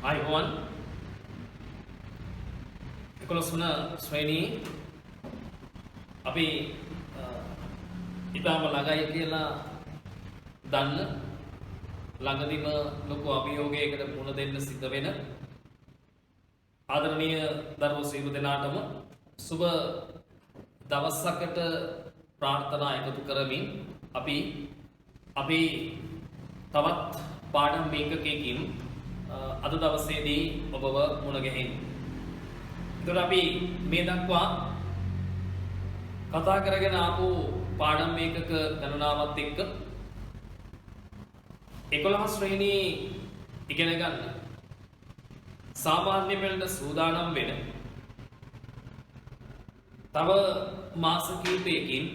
අයිබෝන් 11 වන ශ්‍රේණියේ අපි ඉතාම ළඟයි කියලා දන්න ළඟදීම ලොකු අභියෝගයකට මුහුණ දෙන්න සිද්ධ වෙන ආදරණීය දරුවෝ සියලු දෙනාටම සුබ දවසකට ප්‍රාර්ථනා එකතු කරමින් අපි තවත් පාඩම් මේකකයකින් අද දවසේදී ඔබව මුණ ගැහෙන්න. ඒතර අපි මේ දක්වා කතා කරගෙන ආපු පාඩම් මේකක ගණනාවත් එක්ක 11 ශ්‍රේණියේ ඉගෙන ගන්න සාමාන්‍ය පෙළට සූදානම් වෙන තව මාස කිහිපයකින්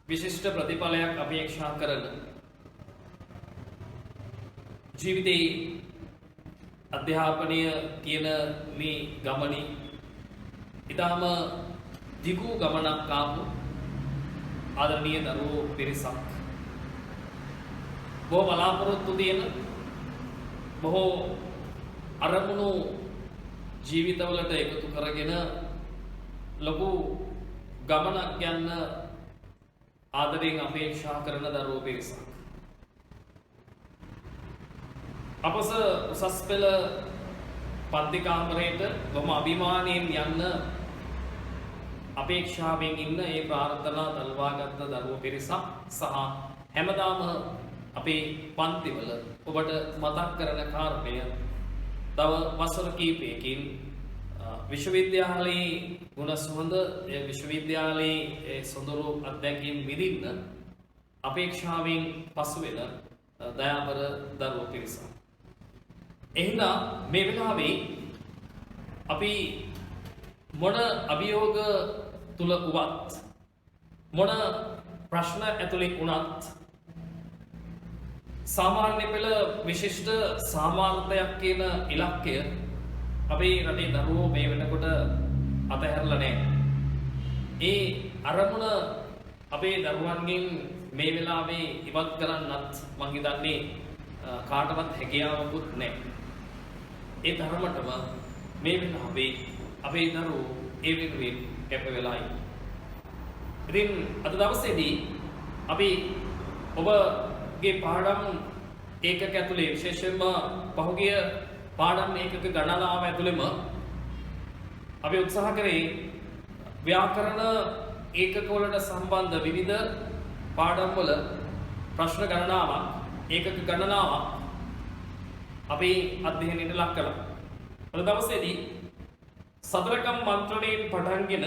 විශිෂ්ට ප්‍රතිඵලයක් අපේක්ෂා කරන ජීවිතේ අධ්‍යාපනය කියන මේ ගමනේ ඊටම දිගු ගමනක් ආපු ආදරණීය දරුවෝ පිරිසක් බොහෝ බලාපොරොත්තු තියෙන බොහෝ අරමුණු ජීවිතවලට එකතු කරගෙන ලොකු ගමනක් යන්න ආදරයෙන් අපේක්ෂා කරන දරුවෝ පිරිසක් අපස උසස් පෙළ පන්ති කාමරයට බොහොම අභිමානයෙන් යන්න අපේක්ෂාවෙන් ඉන්න ඒ ප්‍රාර්ථනා දල්වාගත්ත දරුවෝ පිරිසක් සහ හැමදාම අපේ පන්තිවල ඔබට මතක් කරන කාරණය තව වසර කිහිපයකින් විශ්වවිද්‍යාලයේ ගුණ සුවඳ විශ්වවිද්‍යාලයේ සොඳුරු අත්දැකීම් විඳින්න අපේක්ෂාවෙන් පසු වෙන දයාබර දරුවෝ පිරිසක්. එහෙනම් මේ වෙලාවේ අපි මොන අභියෝග තුල උවත් මොන ප්‍රශ්න ඇතුලේ වුණත් සාමාන්‍ය පෙළ විශිෂ්ට සාමාර්ථයක් කියන ඉලක්කය අපේ රටේ දරුවෝ මේ වෙනකොට අතහැරලා නැහැ. ඒ අරමුණ අපේ දරුවන්ගෙන් මේ වෙලාවේ ඉවත් කරන්නත් මං හිතන්නේ කාටවත් හැකියාවකුත් නැහැ. ඒ තරමටම මේ වෙලාවේ අපේ දරුවෝ ඒ වෙනුවෙන් කැප වෙලා ඉන්නේ. ඉතින් අද දවසේදී අපි ඔබගේ පාඩම් ඒකක ඇතුලේ විශේෂයෙන්ම පහුගිය පාඩම් ඒකක ගණනාව ඇතුළෙම අපි උත්සාහ කරේ ව්‍යාකරණ ඒකක වලට සම්බන්ධ විවිධ පාඩම් වල ප්‍රශ්න ගණනාවක් ඒකක ගණනාවක් අපි අධ්‍යයනයට ලක් කළා. අද දවසේදී සතරකම් මන්ත්‍රණයෙන් පටන්ගෙන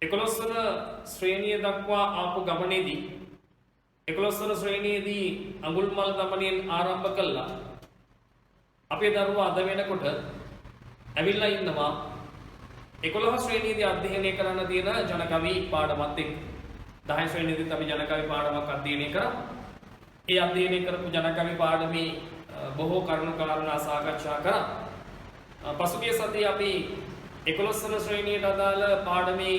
11 වන ශ්‍රේණිය දක්වා ආපු ගමනේදී 11 වන ශ්‍රේණියේදී අඟුල්මල් දමනයෙන් ආරම්භ කළා. අපේ දරුවා අද වෙනකොට ඇවිල්ලා ඉන්නවා 11 ශ්‍රේණියේදී අධ්‍යයනය කරන්න තියෙන ජනකවි පාඩමත් එක්ක. 10 ශ්‍රේණියේදීත් අපි ජනකවි පාඩමක් අධ්‍යයනය කරා. ඒ අධ්‍යයනය කරපු ජනකවි පාඩමේ බොහෝ කරුණු කාරණා සාකච්ඡා කරා. පසුගිය සතියේ අපි 11 වන ශ්‍රේණියට අදාළ පාඩමේ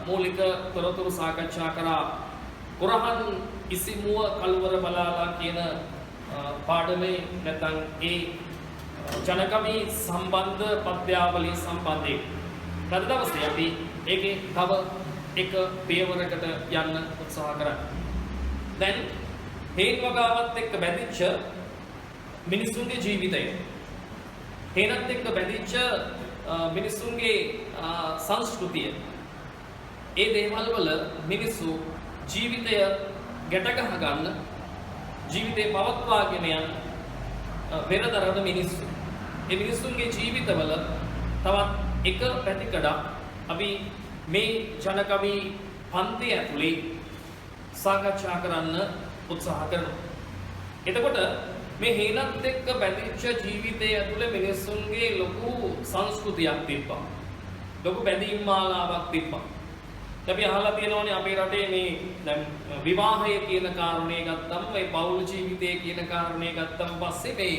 මූලික තොරතුරු සාකච්ඡා කරා. කුරහන් ඉසිමුව කල්වර බලාලා කියන පාඩමේ නැත්නම් ඒ ජනකවි සම්බන්ධ පද්‍යාවලිය සම්බන්ධයෙන් අද දවසේ අපි ඒකේ තව එක පියවරකට යන්න උත්සාහ කරා. දැන් හේන් වගාවත් එක්ක බැඳිච්ච මිනිසුන්ගේ ජීවිතය හේනත් එක්ක බැඳිච්ච මිනිසුන්ගේ සංස්කෘතිය ඒ දේවල් වල මිනිස්සු ජීවිතය ගැට ගහ ගන්න ජීවිතේ පවත්වාගෙන යන වෙනදරන මිනිස්සු ඒ මිනිසුන්ගේ ජීවිතවල තවත් එක පැතිකඩක් අපි මේ ජනකවි පන්ති ඇතුලේ සාකච්ඡා කරන්න උත්සාහ කරනවා. එතකොට මේ හේනත් එක්ක බැඳිච්ච ජීවිතය ඇතුලේ මිනිස්සුන්ගේ ලොකු සංස්කෘතියක් තිබ්බා. ලොකු බැඳීම් මාලාවක් තිබ්බා. අපි අහලා තියෙනවානේ අපේ රටේ මේ දැන් විවාහය කියන කාරණේ ගත්තම මේ පෞල් ජීවිතය කියන කාරණේ ගත්තම පස්සේ මේ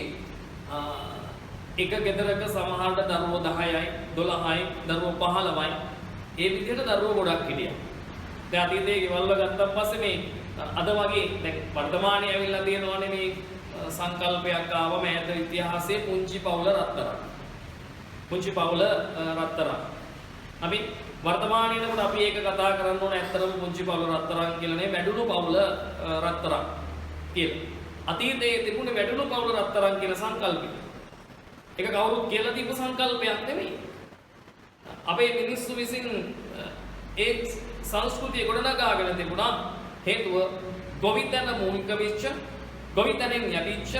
එක ගෙදරක සමහරට දරුවෝ 10යි 12යි දරුවෝ 15යි ඒ විදිහට දරුවෝ ගොඩක් හිටියා. දැන් අතීතයේ ගෙවල් වල ගත්තන් පස්සේ මේ අද වගේ දැන් වර්තමානයේ ඇවිල්ලා තියෙනවානේ මේ සංකල්පයක් ආවම ඈත ඉතිහාසයේ පුංචි පවුල රත්තරන්. පුංචි පවුල රත්තරන්. අපි වර්තමානයේදී අපි ඒක කතා කරන්න ඕන ඇත්තටම පුංචි පවුල රත්තරන් කියලා නේ වැඩුණු පවුල රත්තරන් කියලා. අතීතයේ තිබුණේ වැඩුණු පවුල රත්තරන් කියන සංකල්පය. ඒක කවුරුත් කියලා දීපු සංකල්පයක් නෙමෙයි. අපේ මිනිස්සු විසින් ඒ සංස්කෘතිය ගොඩනගාගෙන තිබුණා හේතුව ගොවිතැන මූලික වෙච්ච ගොවිතැනෙන් යටිච්ච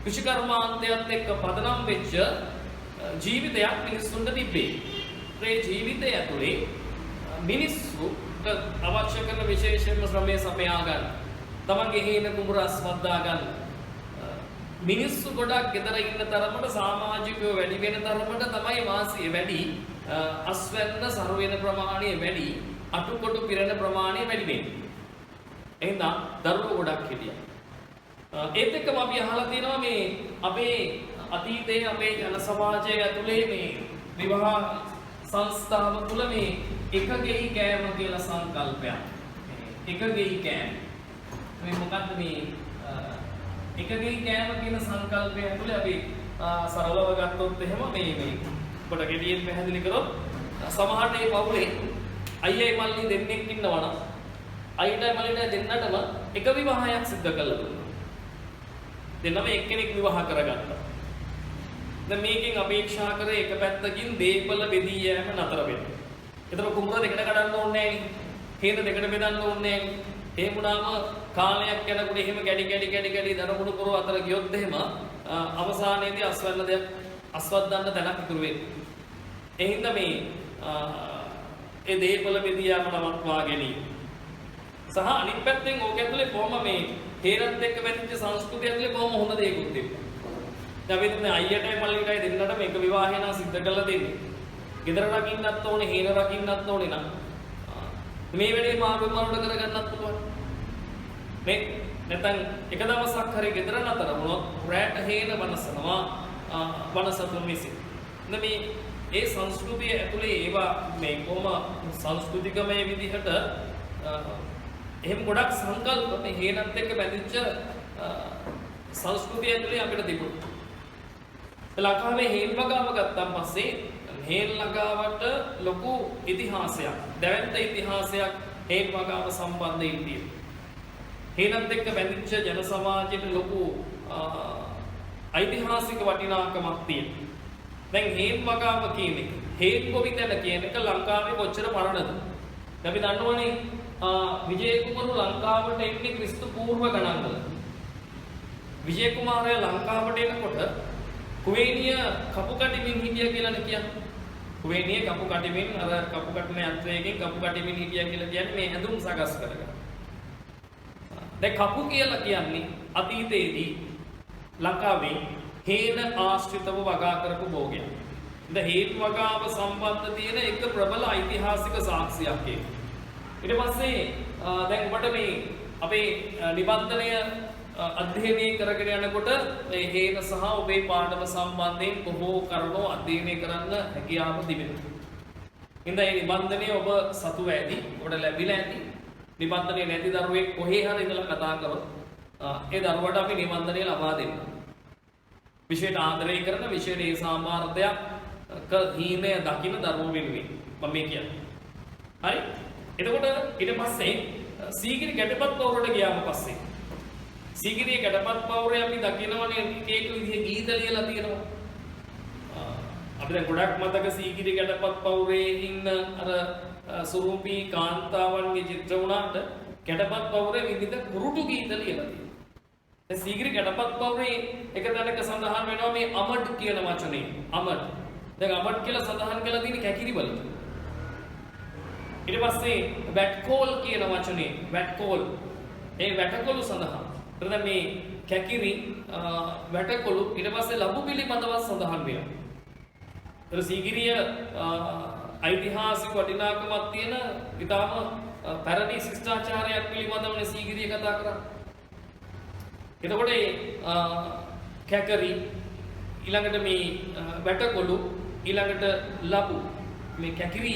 කෘෂිකර්මාන්තයත් එක්ක පදනම් වෙච්ච ජීවිතයක් මිනිස්සුන්ට තිබේ. ඒ ජීවිතය ඇතුලේ මිනිස්සුන්ට අවශ්‍ය කරන විශේෂයෙන්ම ශ්‍රමය සපයා ගන්න. තමන්ගේ හේන කුඹුර අස්වද්දා ගන්න. මිනිස්සු ගොඩක් ගෙදර ඉන්න තරමට සමාජිකව වැඩි වෙන තරමට තමයි වාසිය වැඩි. අස්වැන්න සරු වෙන ප්‍රමාණය වැඩි. අටුකොටු පිරෙන ප්‍රමාණය වැඩි වෙන්නේ. එහෙනම් දරුවෝ ගොඩක් හිටියා. ඒත් එක්කම අපි අහලා තියෙනවා මේ අපේ අතීතයේ අපේ ජන සමාජය ඇතුලේ මේ විවාහ සංස්ථාව තුළ මේ එක ගෙයි කෑම කියලා සංකල්පයක්. එක ගෙයි කෑම. මේ මොකක්ද මේ එක ගෙයි කෑම කියන සංකල්පය ඇතුලේ අපි සරලව ගත්තොත් එහෙම මේ කොට ගෙඩියෙන් පැහැදිලි කරොත් සමහරට මේ පවුලේ අයියයි මල්ලි දෙන්නෙක් ඉන්නවා නම් අයියටයි මල්ලිටයි දෙන්නටම එක විවාහයක් සිදු කළා දුන්නා. දෙන්නම එක්කෙනෙක් විවාහ කරගත්තා. දැන් මේකෙන් අපේක්ෂා කරේ එක පැත්තකින් දීපල බෙදී යෑම නතර වෙන්න. ඒතර කුඹුර දෙකට කඩන්න ඕනේ නෑනේ. හේන දෙකට බෙදන්න ඕනේ නෑනේ. එහෙම වුණාම කාලයක් යනකොට එහෙම ගැඩි දරමුණු පුරව අතර ගියොත් එහෙම අවසානයේදී අස්වැන්න දෙයක් අස්වද්දන්න තැනක් ඉතුරු වෙන්නේ. ඒ හින්දා මේ ඒ දීපල බෙදී යෑම නවත්වා ගැනීම. සහ අනිත් පැත්තෙන් ඕක ඇතුලේ කොහොම මේ හේනත් එක්ක බැඳිච්ච සංස්කෘතිය ඇතුලේ කොහොම හොඳ දේකුත් තිබ්බා. දැන් අපි තුනේ අයියටයි මල්ලිටයි දෙන්නට මේක විවාහේ නම් සිද්ධ කරලා දෙන්නේ. ගෙදර රකින්නත් ඕනේ, හේන රකින්නත් ඕනේ නම්. මේ වැඩේ මාරු කරගන්නත් පුළුවන්. මේ නැත්නම් එක දවසක් හරි ගෙදර නතර වුණොත් රැට හේන වනසනවා වනසතුන් විසින්. මේ ඒ සංස්කෘතිය ඇතුලේ ඒවා මේ කොහොම සංස්කෘතිකමය විදිහට එහෙම ගොඩක් සංකල්ප මේ හේනත් එක්ක බැඳිච්ච සංස්කෘතිය ඇතුලේ අපිට තිබුණා. ලංකාවේ හේන් වගාව ගත්තාන් පස්සේ හේන් ලගාවට ලොකු ඉතිහාසයක්, දැවැන්ත ඉතිහාසයක් හේන් වගාව සම්බන්ධයෙන් තියෙනවා. හේනත් එක්ක බැඳිච්ච ජන සමාජයට ලොකු ඓතිහාසික වටිනාකමක් තියෙනවා. දැන් හේන් වගාව කියන්නේ හේන් ගොවිතැන කියන එක ලංකාවේ කොච්චර පරණද? අපි දන්නවනේ විජය කුමාරු ලංකාවට එන්නේ ක්‍රිස්තු පූර්ව ගණන්වල. විජය කුමාරයා ලංකාවට එනකොට කුවේණිය කපු කටිමින් හිටියා කියලානේ කියන්නේ. කුවේණිය කපු කටිමින් අර කපු කටින යන්ත්‍රයකින් කපු කටිමින් හිටියා කියලා කියන්නේ මේ ඇඳුම් සකස් කරගන්න. දැන් කපු කියලා කියන්නේ අතීතයේදී ලංකාවේ හේන ආශ්‍රිතව වගා කරපු භෝගයක්. දැන් හේන් වගාව සම්බන්ධ තියෙන එක ප්‍රබල ඓතිහාසික සාක්ෂියක් ඒක. ඊට පස්සේ දැන් ඔබට මේ අපේ නිබන්ධනය අධ්‍යයනය කරගෙන යනකොට මේ හේන සහ ඔබේ පාඩම සම්බන්ධයෙන් බොහෝ කරුණු අධ්‍යයනය කරන්න හැකියාව තිබෙනවා. ඉතින් මේ නිබන්ධනය ඔබ සතු ඇති, ඔබට ලැබිලා ඇති. නිබන්ධනය නැති දරුවෙක් කොහේ හරි ඉඳලා කතා කරොත් ඒ දරුවට අපි නිබන්ධනය ලබා දෙන්න. විශේෂ ආදරය කරන විශේෂ ඒ සාමාර්ථයක් හීනය දකින්න දරුවෝ වෙනුවෙන් මම මේ කියන්නේ. හරි? එතකොට ඊට පස්සේ සීගිරි ගැටපත් පවුරට ගියාම පස්සේ සීගිරියේ ගැටපත් පවුරේ අපි දකිනවනේ එක විදිහේ ගීත ලියලා තියෙනවා. අපි දැන් ගොඩක් මතක සීගිරිය ගැටපත් පවුරේ ඉන්න අර සුරූපී කාන්තාවන්ගේ චිත්‍ර වුණාට ගැටපත් පවුරේ විවිධ කුරුටු ගීත ලියලා තියෙනවා. දැන් සීගිරිය ගැටපත් පවුරේ එක තැනක සඳහන් වෙනවා මේ අමඩ් කියන වචනේ. අමඩ්. දැන් අමඩ් කියලා සඳහන් කරලා තියෙන්නේ කැකිරි වලට. ඊට පස්සේ වැට්කෝල් කියන වචනේ වැට්කෝල් ඒ වැටකොළු සඳහන්. ඊට මේ කැකිරි වැටකොළු ඊට පස්සේ ලබු පිළිබඳව සඳහන් වෙනවා. ඊට සීගිරිය ඓතිහාසික වටිනාකමක් තියෙන ඊටාම පැරණි ශිෂ්ටාචාරයක් පිළිබඳවනේ සීගිරිය කතා කරන්නේ. එතකොට කැකරි ඊළඟට මේ වැටකොළු ඊළඟට ලබු මේ කැකිරි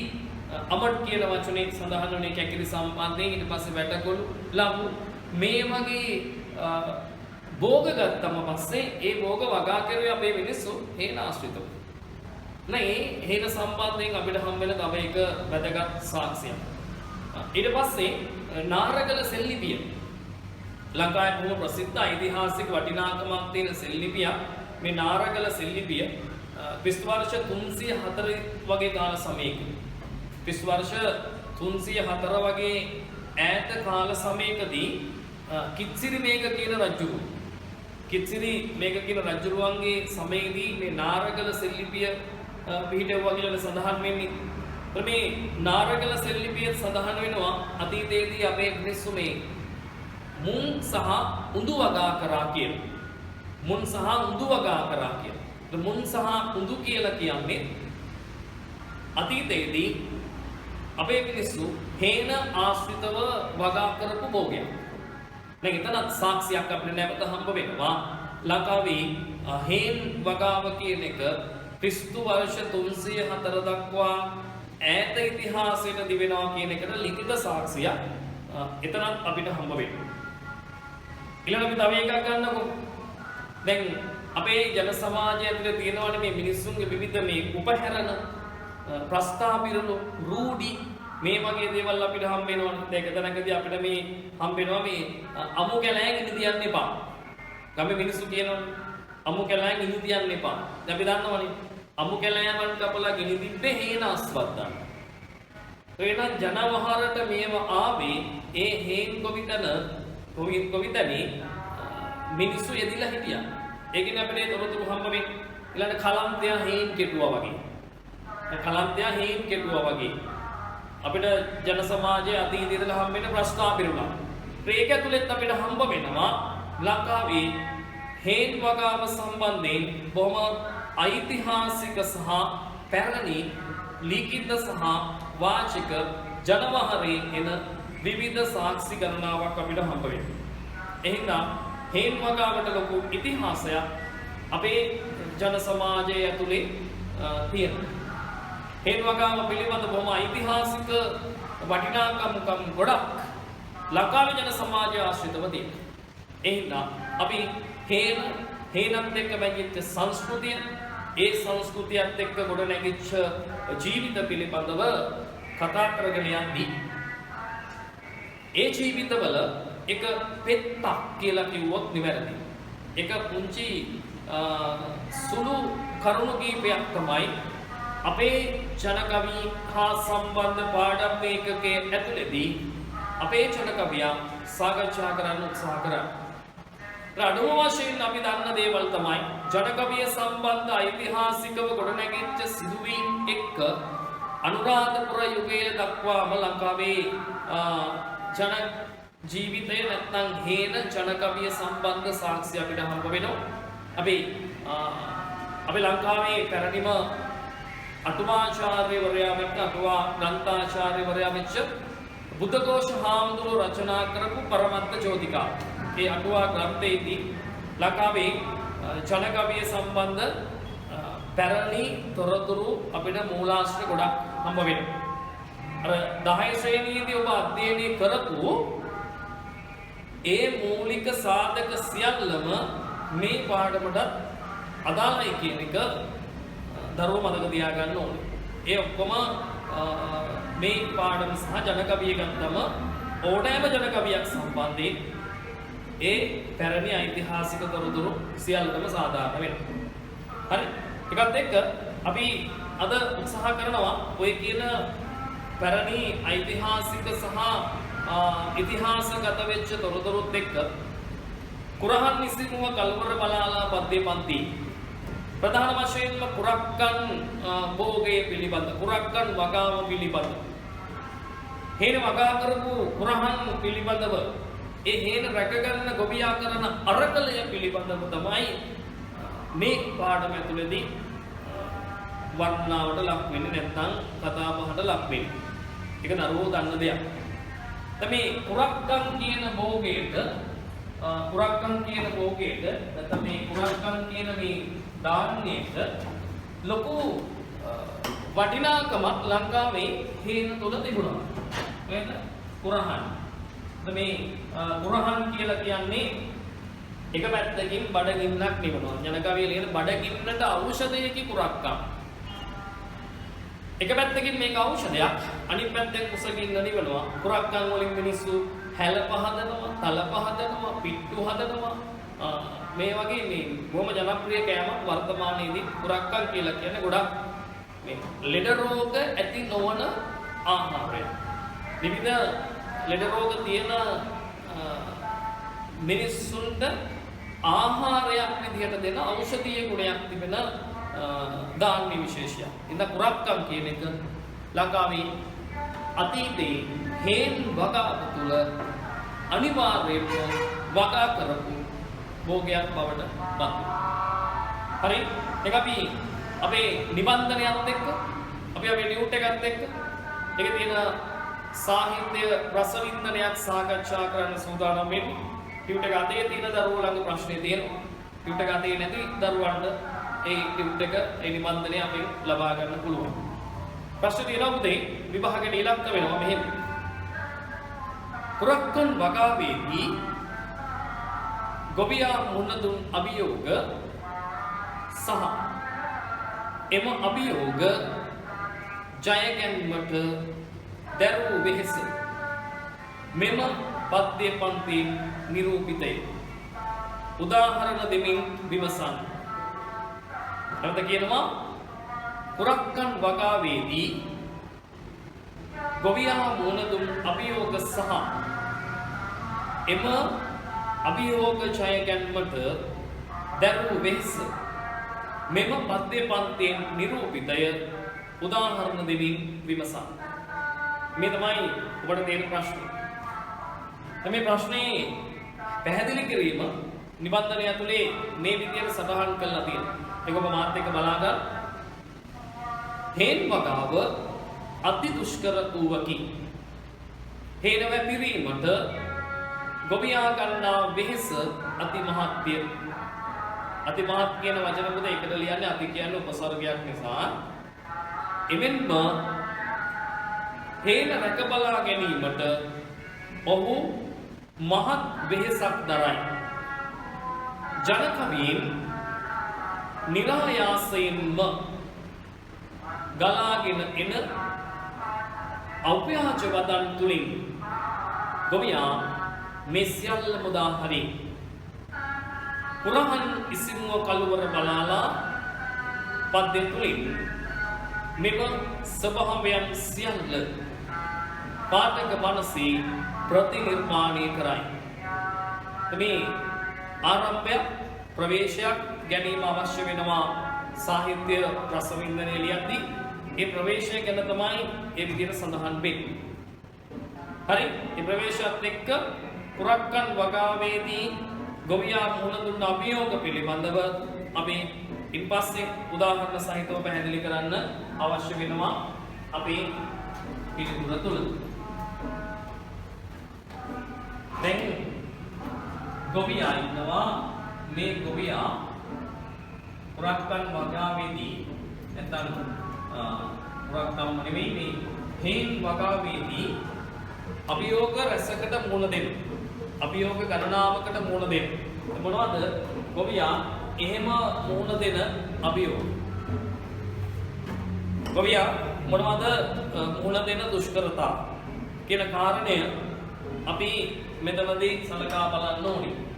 අමඩ් කියන වචනේ සඳහන් වුණේ කැකිලි සම්බන්ධයෙන් ඊට පස්සේ වැටකොළු ලබු මේ වගේ භෝග ගත්තම පස්සේ ඒ භෝග වගා කරුවේ අපේ මිනිස්සු හේන ආශ්‍රිතව. නේ හේන සම්බන්ධයෙන් අපිට හම් වෙන තව එක වැදගත් සාක්ෂියක්. ඊට පස්සේ නාරගල සෙල්ලිපිය ලංකාවේ බොහොම ප්‍රසිද්ධ ඓතිහාසික වටිනාකමක් තියෙන සෙල්ලිපියක්. මේ නාරගල සෙල්ලිපිය ක්‍රිස්තු වර්ෂ 304 වගේ කාල සමයක ක්‍රිස්තු වර්ෂ 304 වගේ ඈත කාල සමයකදී කිත්සිරි මේක කියන රජුරු කිත්සිරි මේක කියන රජුරුවන්ගේ සමයේදී මේ නාරගල සෙල්ලිපිය පිහිටුවා කියලා සඳහන් වෙන්නේ. මේ නාරගල සෙල්ලිපිය සඳහන් වෙනවා අතීතයේදී අපේ මිනිස්සු මේ මුං සහ උඳු වගා කරා කියන මුන් සහ උඳු වගා කරා කියන මුන් සහ උඳු කියලා කියන්නේ අතීතයේදී අපේ මිනිස්සු හේන ආශ්‍රිතව වගා කරපු භෝගයක්. දැන් එතනත් සාක්ෂියක් අපිට නැවත හම්බ වෙනවා. ලංකාවේ හේන් වගාව කියන එක ක්‍රිස්තු වර්ෂ 304 දක්වා ඈත ඉතිහාසයට දිවෙනවා කියන එකට ලිඛිත සාක්ෂියක් එතනත් අපිට හම්බ වෙනවා. ඊළඟ අපි තව එකක් ගන්නකො. දැන් අපේ ජන සමාජය ඇතුලේ තියෙනවානේ මේ මිනිස්සුන්ගේ විවිධ මේ උපහැරණ ප්‍රස්තාපිරණු රූඩි මේ වගේ දේවල් අපිට හම්බ වෙනවනේ. ඒක දැනගදී අපිට මේ හම්බ වෙනවා මේ අමු කැලෑන් ඉඳි තියන්න එපා. ගමේ මිනිස්සු කියනවනේ අමු කැලෑන් ඉඳි තියන්න එපා. දැන් අපි දන්නවනේ අමු කැලෑවන් කපලා ගෙනි දිබ්බේ හේන අස්වද්දා. එහෙනම් ජනවහරට මේව ආවේ ඒ හේන් කොවිතනේ මිනිස්සු එදිලා හිටියා. ඒකෙන් අපිට තොරතුරු හම්බ වෙන්නේ. ඊළඟ කලන්තයා හේන් කෙටුවා වගේ. කලන්තයා හේන් කෙටුවා වගේ. අපිට ජන සමාජයේ අතීතයේ ඉඳලා හම්බ වෙන ප්‍රස්තාපිරුණා. ඒක ඇතුළෙත් අපිට හම්බ වෙනවා ලංකාවේ හේන් වගාව සම්බන්ධයෙන් බොහොම ඓතිහාසික සහ පැරණි ලිඛිත සහ වාචික ජනවහරේ එන විවිධ සාක්ෂි ගණනාවක් අපිට හම්බ වෙනවා. එහෙනම් හේන් වගාවට ලොකු ඉතිහාසයක් අපේ ජන සමාජය ඇතුලේ තියෙනවා. හේන් වගාව පිළිබඳ බොහොම ඓතිහාසික වටිනාකම් ගොඩක් ලංකාවේ ජන සමාජය ආශ්‍රිතව තියෙනවා. එහෙනම් අපි හේනත් එක්ක බැඳිච්ච සංස්කෘතිය, ඒ සංස්කෘතියත් එක්ක ගොඩ නැගිච්ච ජීවිත පිළිබඳව කතා කරගෙන යද්දී ඒ ජීවිතවල එක පෙත්තක් කියලා කිව්වොත් නිවැරදි. එක පුංචි සුළු කරුණු කීපයක් තමයි අපේ ජනකවි හා සම්බන්ධ පාඩම් මේකකයේ ඇතුළේදී අපේ ජනකවියා සාකච්ඡා කරන්න උත්සාහ කරන්නේ. අඩුම වශයෙන් අපි දන්න දේවල් තමයි ජනකවිය සම්බන්ධ ඓතිහාසිකව ගොඩනැගිච්ච සිදුවීම් එක්ක අනුරාධපුර යුගයේ දක්වාම ලංකාවේ ජන ජීවිතය නැත්නම් හේන ජනකවිය සම්බන්ධ සාක්ෂි අපිට හම්බ වෙනවා. අපි ලංකාවේ පැරණිම අටුවාචාර්යවරයා වෙච්ච අටුවා ග්‍රන්ථාචාර්යවරයා වෙච්ච බුද්ධඝෝෂ හාමුදුරුවෝ රචනා කරපු පරමත්ත චෝදිකා. ඒ අටුවා ග්‍රන්ථයේදී ලංකාවේ ජනකවිය සම්බන්ධ පැරණි තොරතුරු අපිට මූලාශ්‍ර ගොඩක් හම්බ වෙනවා. අර 10 ශ්‍රේණියේදී ඔබ අධ්‍යයනය කරපු ඒ මූලික සාධක සියල්ලම මේ පාඩමට අදාළයි කියන එක දරුවෝ මතක තියාගන්න ඕනේ. ඒ ඔක්කොම මේ පාඩම සහ ජනකවිය ගත්තම ඕනෑම ජනකවියක් සම්බන්ධයෙන් ඒ පැරණි ඓතිහාසික තොරතුරු සියල්ලම සාධාරණ වෙනවා. හරි. ඒකත් එක්ක අපි අද උත්සාහ කරනවා ඔය කියන පැරණි ඓතිහාසික සහ ඉතිහාසගත වෙච්ච තොරතුරුත් එක්ක කුරහන් නිසිමුව කල්වර බලාලා පද්‍ය පන්ති ප්‍රධාන වශයෙන්ම කුරක්කන් භෝගය පිළිබඳ කුරක්කන් වගාව පිළිබඳ හේන වගා කරපු කුරහන් පිළිබඳව ඒ හේන රැකගන්න ගොවියා කරන අරගලය පිළිබඳව තමයි මේ පාඩම ඇතුළේදී වර්ණනාවට ලක් වෙන්නේ නැත්නම් කතා බහට ලක් වෙන්නේ. ඒක නරෝ දන්න දෙයක්. දැන් මේ කුරක්කන් කියන භෝගයට නැත්නම් මේ කුරක්කන් කියන මේ දාන්නේට ලොකු වටිනාකම ලංකාවේ හේන තුල තිබුණා. නේද? කුරහන්. මේ කුරහන් කියලා කියන්නේ එක පැත්තකින් බඩගින්නක් නිවනවා. ජනකවිය ලියන බඩගින්නට ඖෂධයකි කුරක්කම්. එක පැත්තකින් මේක ඖෂධයක්, අනිත් පැත්තෙන් කුසගින්න නිවනවා. කුරක්කම් වලින් මිනිස්සු හැල පහදනවා, තල පහදනවා, පිට්ටු හදනවා. මේ වගේ මේ බොහොම ජනප්‍රිය කෑමක් වර්තමානයේදී කුරක්කම් කියලා කියන්නේ ගොඩක් මේ ලෙඩ රෝග ඇති නොවන ආහාරය. විවිධ ලෙඩ රෝග තියෙන මිනිස්සුන්ට ආහාරයක් විදිහට දෙන ඖෂධීය ගුණයක් තිබෙන ධාන්‍ය විශේෂයක්. ඉතින් කුරක්කම් කියන එක ලංකාවේ අතීතයේ හේන් වගාව තුළ අනිවාර්යයෙන්ම වගා කරපු භෝගයක් බවට පත් වෙනවා. හරි? ඒක අපි අපේ නිබන්ධනයත් එක්ක අපි අපේ නියුට් එකත් එක්ක ඒකේ තියෙන සාහිත්‍ය රසවින්දනයක් සාකච්ඡා කරන්න සූදානම් වෙන්නේ. නියුට් එක අතේ තියෙන දරුවෝ ළඟ ප්‍රශ්නේ තියෙනවා. නියුට් එක අතේ නැති දරුවන්ට ඒ නියුට් එක ඒ නිබන්ධනය අපෙන් ලබා ගන්න පුළුවන්. ප්‍රශ්න තියෙනවා පුතේ විභාගයේ ඉලක්ක වෙනවා මෙහෙම. කුරක්කන් වගාවේදී ගොවියා මුහුණ දුන් අභියෝග සහ එම අභියෝග ජය ගැනීමට දරූ වෙහෙස මෙම පද්‍ය පන්තියෙන් නිරූපිතය. උදාහරණ දෙමින් විමසන්න. නැවත කියනවා කුරක්කන් වගාවේදී ගොවියා මුහුණ දුන් අභියෝග සහ එම අභියෝග ජය ගැනීමට දරූ වෙහෙස මෙම පද්‍ය පන්තියෙන් නිරූපිතය. උදාහරණ දෙමින් විමසන්න. මේ තමයි ඔබට තියෙන ප්‍රශ්නේ. මේ ප්‍රශ්නේ පැහැදිලි කිරීම නිබන්ධනය ඇතුලේ මේ විදියට සටහන් කරලා තියෙනවා. ඒක ඔබ මාත් එක්ක බලා ගන්න. හේන් වගාව අති දුෂ්කර වූවකි. හේන වැපිරීමට ගොවියා ගන්නා වෙහෙස අති මහත්ය. අති මහත් කියන වචන පොත එකට ලියන්නේ අති කියන්නේ උපසර්ගයක් නිසා. එමෙන්ම හේන රැක බලා ගැනීමට ඔහු මහත් වෙහෙසක් දරයි. ජනකවීන් නිරායාසයෙන්ම ගලාගෙන එන අව්‍යාජ වදන් තුලින් ගොවියා මේ සියල්ල මුදා හරි. කුරහන් ඉසිමුව කළුවර බලාලා පද්‍ය තුලින් මෙම ස්වභාවයන් සියල්ල පාඨක මනසේ ප්‍රතිනිර්මාණය කරයි. මේ ආරම්භය ප්‍රවේශයක් ගැනීම අවශ්‍ය වෙනවා සාහිත්‍ය රසවින්දනය ලියද්දී. ඒ ප්‍රවේශය ගැන තමයි ඒ විදිහට සඳහන් වෙන්නේ. හරි? මේ ප්‍රවේශයත් එක්ක කුරක්කන් වගාවේදී ගොවියා මුහුණ දුන්න අභියෝග පිළිබඳව අපි ඉන්පස්සේ උදාහරණ සහිතව පැහැදිලි කරන්න අවශ්‍ය වෙනවා අපේ පිළිතුර තුළ. දැන් ගොවියා ඉන්නවා. මේ ගොවියා කුරක්කන් වගාවේදී නැත්නම් කුරක්කන් නෙවෙයි මේ හේන් වගාවේදී අභියෝග රැසකට මුහුණ දෙන්න. අභියෝග ගණනාවකට මුහුණ දෙන්න. මොනවද ගොවියා එහෙම මුහුණ දෙන අභියෝග? ගොවියා මොනවද මුහුණ දෙන දුෂ්කරතා කියන කාරණය අපි මෙතනදී සලකා බලන්න ඕනේ.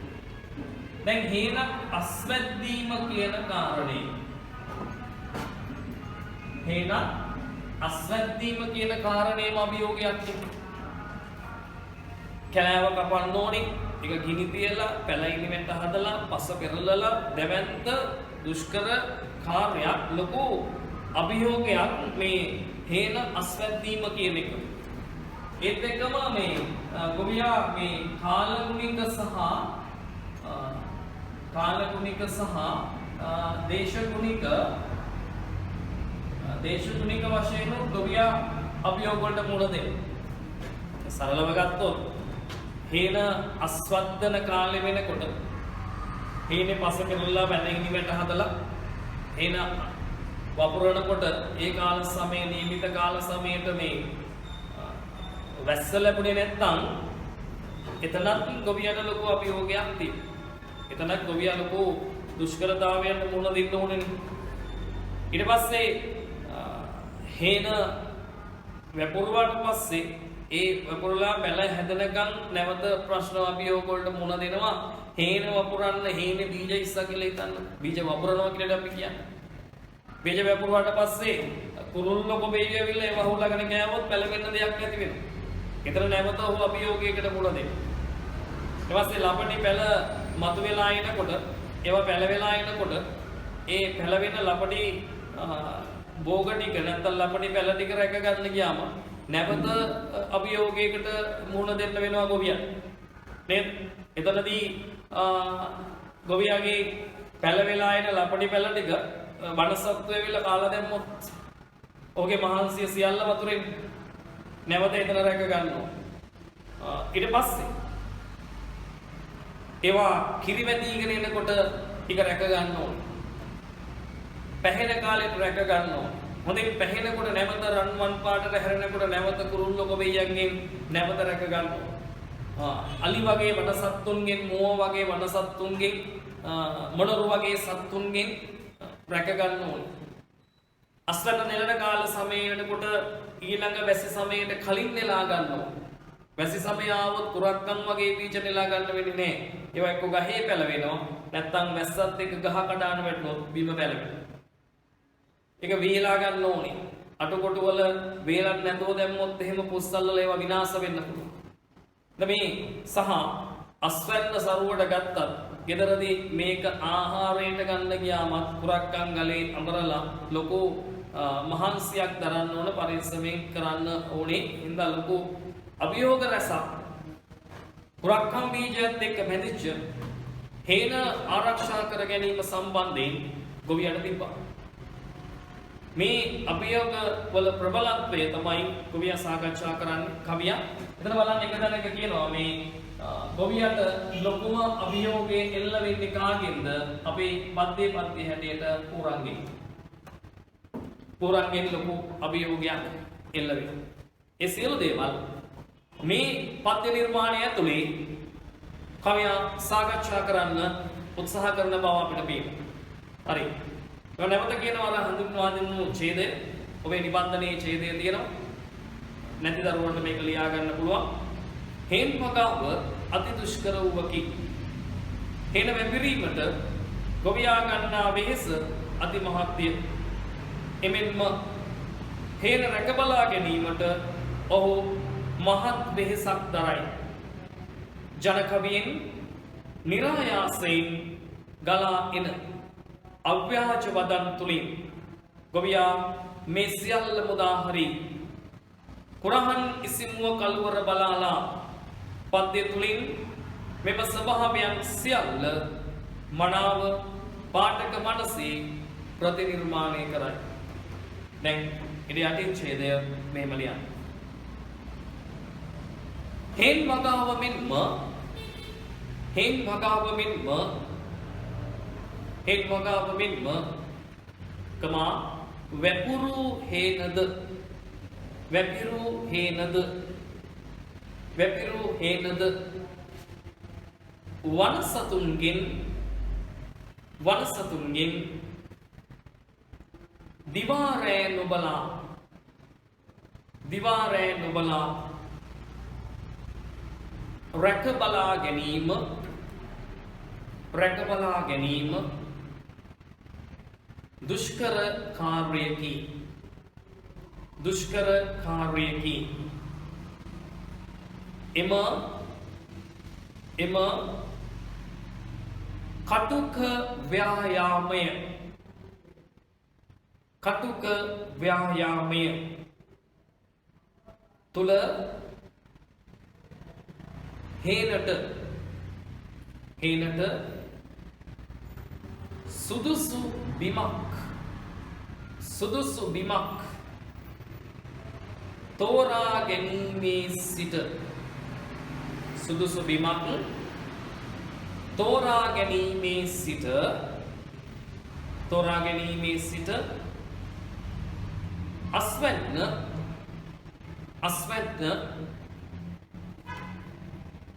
දැන් හේන අස්වැද්දීම කියන කාරණේ. හේන අස්වැද්දීම කියන කාරණේම අභියෝගයක් නේ. කැලෑව කපන්න ඕනේ. ඒක ගිනි තියලා පැලයිනිමෙන්ට හදලා පස්ස පෙරලලා දැවැන්ත දුෂ්කර කාර්යයක් ලොකු අභියෝගයක් මේ හේන අස්වැද්දීම කියන එක. ඒත් එක්කම මේ ගොවියා මේ කාලගුණික සහ දේශගුණික වශයෙන් ගොවියා අභියෝග වලට මුහුණ දෙනවා. සරලව ගත්තොත් හේන අස්වද්දන කාලෙ වෙනකොට හේනේ පස පෙරලලා පැනගිනිමට හදලා හේන වපුරනකොට ඒ කාල සමයේ නියමිත කාල සමයට මේ වැස්ස ලැබුණේ නැත්නම් එතනත් ගොවියට ලොකු අභියෝගයක් තියෙනවා. එතනත් ගොවියා ලොකු දුෂ්කරතාවයන් මුහුණ දෙන්න ඕනේ. ඊට පස්සේ හේන වැපුරුවාට පස්සේ ඒ වපුරලා පැල හැදෙනකන් නැවත ප්‍රශ්න අභියෝග වලට මුහුණ දෙනවා. හේන වපුරන්න හේනේ බීජ ඉස්සා කියලා හිතන්න. බීජ වපුරනවා කියලා අපි කියන්නේ. බීජ වැපුරුවාට පස්සේ කුරුල්ලෝ කොබෙයි ඇවිල්ලා ඒව හුලගෙන ගෑවොත් පැලවෙන්න දෙයක් නැති වෙනවා. ඒතර නැවත ඔහු අභියෝගයකට මුහුණ දෙනවා. ඊට පස්සේ ලපටි පැල මතුවලා එනකොට ඒවා පැලවෙලා එනකොට ඒ පැලවෙන ලපටි භෝග ටික නැත්නම් ලපටි පැල ටික රැක ගන්න ගියාම නැවත අභියෝගයකට මුහුණ දෙන්න වෙනවා ගොවියන්ට. නේද? එතනදී ගොවියාගේ පැලවෙලා එන ලපටි පැල ටික වනසත්තු වෙවිලා කාලා දැම්මොත් ඔහුගේ මහන්සිය සියල්ල වතුරෙන් නැවත එතන රැක ගන්නවා. ඊට පස්සේ ඒවා කිරිවැදීගෙන එනකොට ටික රැක ගන්න ඕනේ. පැහැෙන කාලෙට රැක ගන්න ඕනේ. හොඳින් පැහැෙනකොට නැවත රන්වන් පාටට හැරෙනකොට නැවත කුරුල්ලෝ කොබෙයියන්ගෙන් නැවත රැක ගන්න ඕනේ. අලි වගේ වනසත්තුන්ගෙන්, මුව වගේ වනසත්තුන්ගෙන්, මොණරු වගේ සත්තුන්ගෙන් රැක ගන්න ඕනේ. අස්වැන්න නෙලන කාල සමයේ වෙනකොට ඊළඟ වැසි සමයට කලින් නෙලා ගන්න ඕනේ. වැසි සමය ආවොත් කුරක්කන් වගේ බීජ නෙලා ගන්න වෙන්නේ නැහැ. ඒවා එක්ක ගහේ පැලවෙනවා. නැත්තම් වැස්සත් එක්ක ගහ කඩාන වැටුනොත් බිම පැලවෙනවා. ඒක වීලා ගන්න ඕනේ. අටකොටු වල වේලක් නැතුව දැම්මොත් එහෙම පුස්සල්වල ඒවා විනාශ වෙන්න පුළුවන්. මේ සහ අස්වැන්න සරුවට ගත්තත් ගෙදරදී මේක ආහාරයට ගන්න ගියාමත් කුරක්කන් ගලේ අඹරලා ලොකු මහන්සියක් දරන්න ඕන, පරිස්සමෙන් කරන්න ඕනේ. හින්දා ලොකු අභියෝග රැසක් කුරක්කන් බීජයත් එක්ක බැඳිච්ච හේන ආරක්ෂා කර ගැනීම සම්බන්ධයෙන් ගොවියට තිබ්බා. මේ අභියෝග වල ප්‍රබලත්වය තමයි ගොවියා සාකච්ඡා කරන්නේ. කවියා එතන බලන්න එක තැනක කියනවා මේ ගොවියට ලොකුම අභියෝගයේ එල්ල වෙන්නේ කාගෙන්ද? අපේ පද්‍ය හැටියට පුරංගෙන්. පුරංගෙන් ලොකු අභියෝගයක් එල්ල වෙනවා. ඒ සියලු දේවල් මේ පද්‍ය නිර්මාණය ඇතුලේ කවියා සාකච්ඡා කරන්න උත්සාහ කරන බව අපිට පේනවා. හරි. නැවත කියනවා අර හඳුන්වා දෙනු ඡේදය. ඔබේ නිබන්ධනයේ ඡේදය තියෙනවා. නැති දරුවන්ට මේක ලියා ගන්න පුළුවන්. හේන් පගාව අති දුෂ්කර වූවකි. හේන වැපිරීමට ගොවියා ගන්නා වෙහෙස අති මහත්ය. එමෙන්ම හේන රැකබලා ගැනීමට ඔහු මහත් වෙහෙසක් දරයි. ජනකවියෙන් නිරායාසයෙන් ගලා එන අව්‍යාජ වදන් තුලින් ගොවියා මේ සියල්ල මුදා හරි කුරහන් ඉසිමුව කල්වර බලාලා පද්‍ය තුලින් මෙම ස්වභාවයන් සියල්ල මනාව පාඨක මනසේ ප්‍රතිනිර්මාණය කරයි. දැන් ඉතින් යටින් ඡේදය මෙහෙම ලියන්න. හේන් වගාව මෙන්ම කමා වැපුරු හේනද වනසතුන්ගෙන් දිවාරෑ නොබලා රැකබලා ගැනීම දුෂ්කර කාර්යකි. එම කටුක ව්‍යායාමය තුල හේනට සුදුසු බිමක් තෝරා ගැනීමේ සිට අස්වැන්න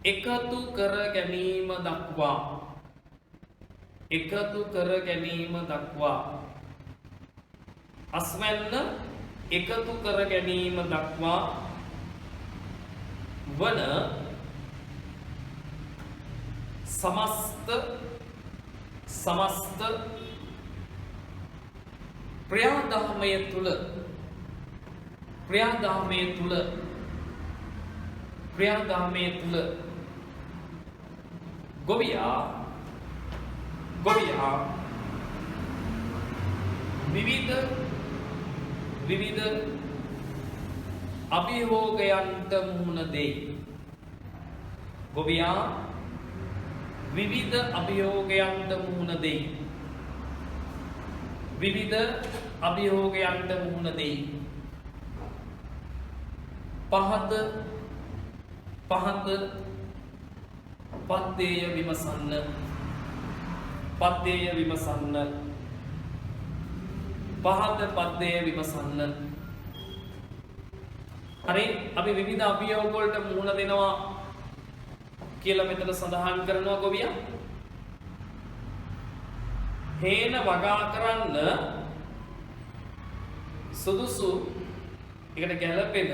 එකතු කර ගැනීම දක්වා අස්වැන්න එකතු කර ගැනීම දක්වා වන සමස්ත ක්‍රියාදාමය තුල ගොවියා විවිධ අභියෝගයන්ට මුහුණ දෙයි. ගොවියා විවිධ අභියෝගයන්ට මුහුණ දෙයි. පහත පද්‍යය විමසන්න. හරි, අපි විවිධ අභියෝග වලට මුහුණ දෙනවා කියලා මෙතන සඳහන් කරනවා ගොවියා. හේන වගා කරන්න සුදුසු එකට ගැළපෙන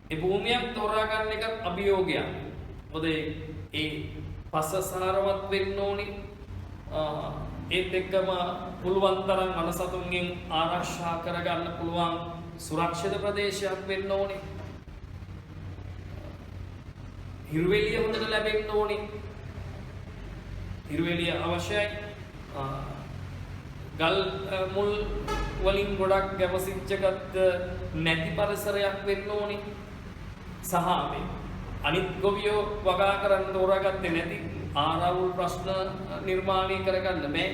ඒ භූමියක් තෝරා ගන්න එක අභියෝගයක්. මොකද ඒ පස සාරවත් වෙන්න ඕනි. ඒත් එක්කම පුළුවන් තරම් වනසතුන්ගෙන් ආරක්ෂා කරගන්න පුළුවන් සුරක්ෂිත ප්‍රදේශයක් වෙන්න ඕනි. හිරුවෙලිය හොඳට ලැබෙන්න ඕනි. හිරුවෙලිය අවශ්‍යයි. ගල් මුල් වලින් ගොඩක් ගැවසිච්චගත් නැති පරිසරයක් වෙන්න ඕනි. සහ මේ අනිත් ගොවියෝ වගා කරන්න තෝරාගත්තේ නැති ආරවුල් ප්‍රශ්න නිර්මාණය කරගන්න බෑනේ.